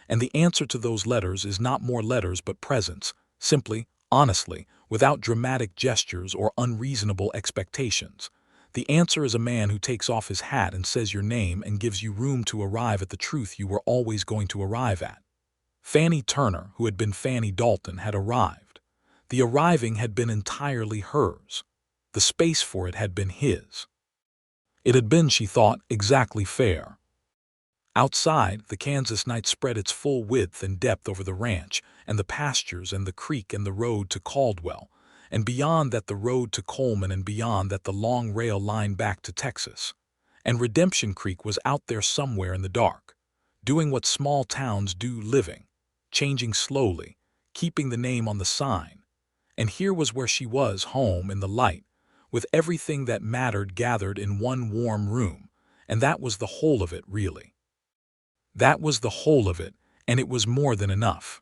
and the answer to those letters is not more letters but presence, simply Honestly, without dramatic gestures or unreasonable expectations. The answer is a man who takes off his hat and says your name and gives you room to arrive at the truth you were always going to arrive at. Fannie Turner, who had been Fannie Dalton, had arrived. The arriving had been entirely hers. The space for it had been his. It had been, she thought, exactly fair. Outside, the Kansas night spread its full width and depth over the ranch and the pastures and the creek and the road to Caldwell, and beyond that the road to Coleman, and beyond that the long rail line back to Texas. And Redemption Creek was out there somewhere in the dark, doing what small towns do, living, changing slowly, keeping the name on the sign. And here was where she was, home in the light, with everything that mattered gathered in one warm room, and that was the whole of it, really. That was the whole of it, and it was more than enough.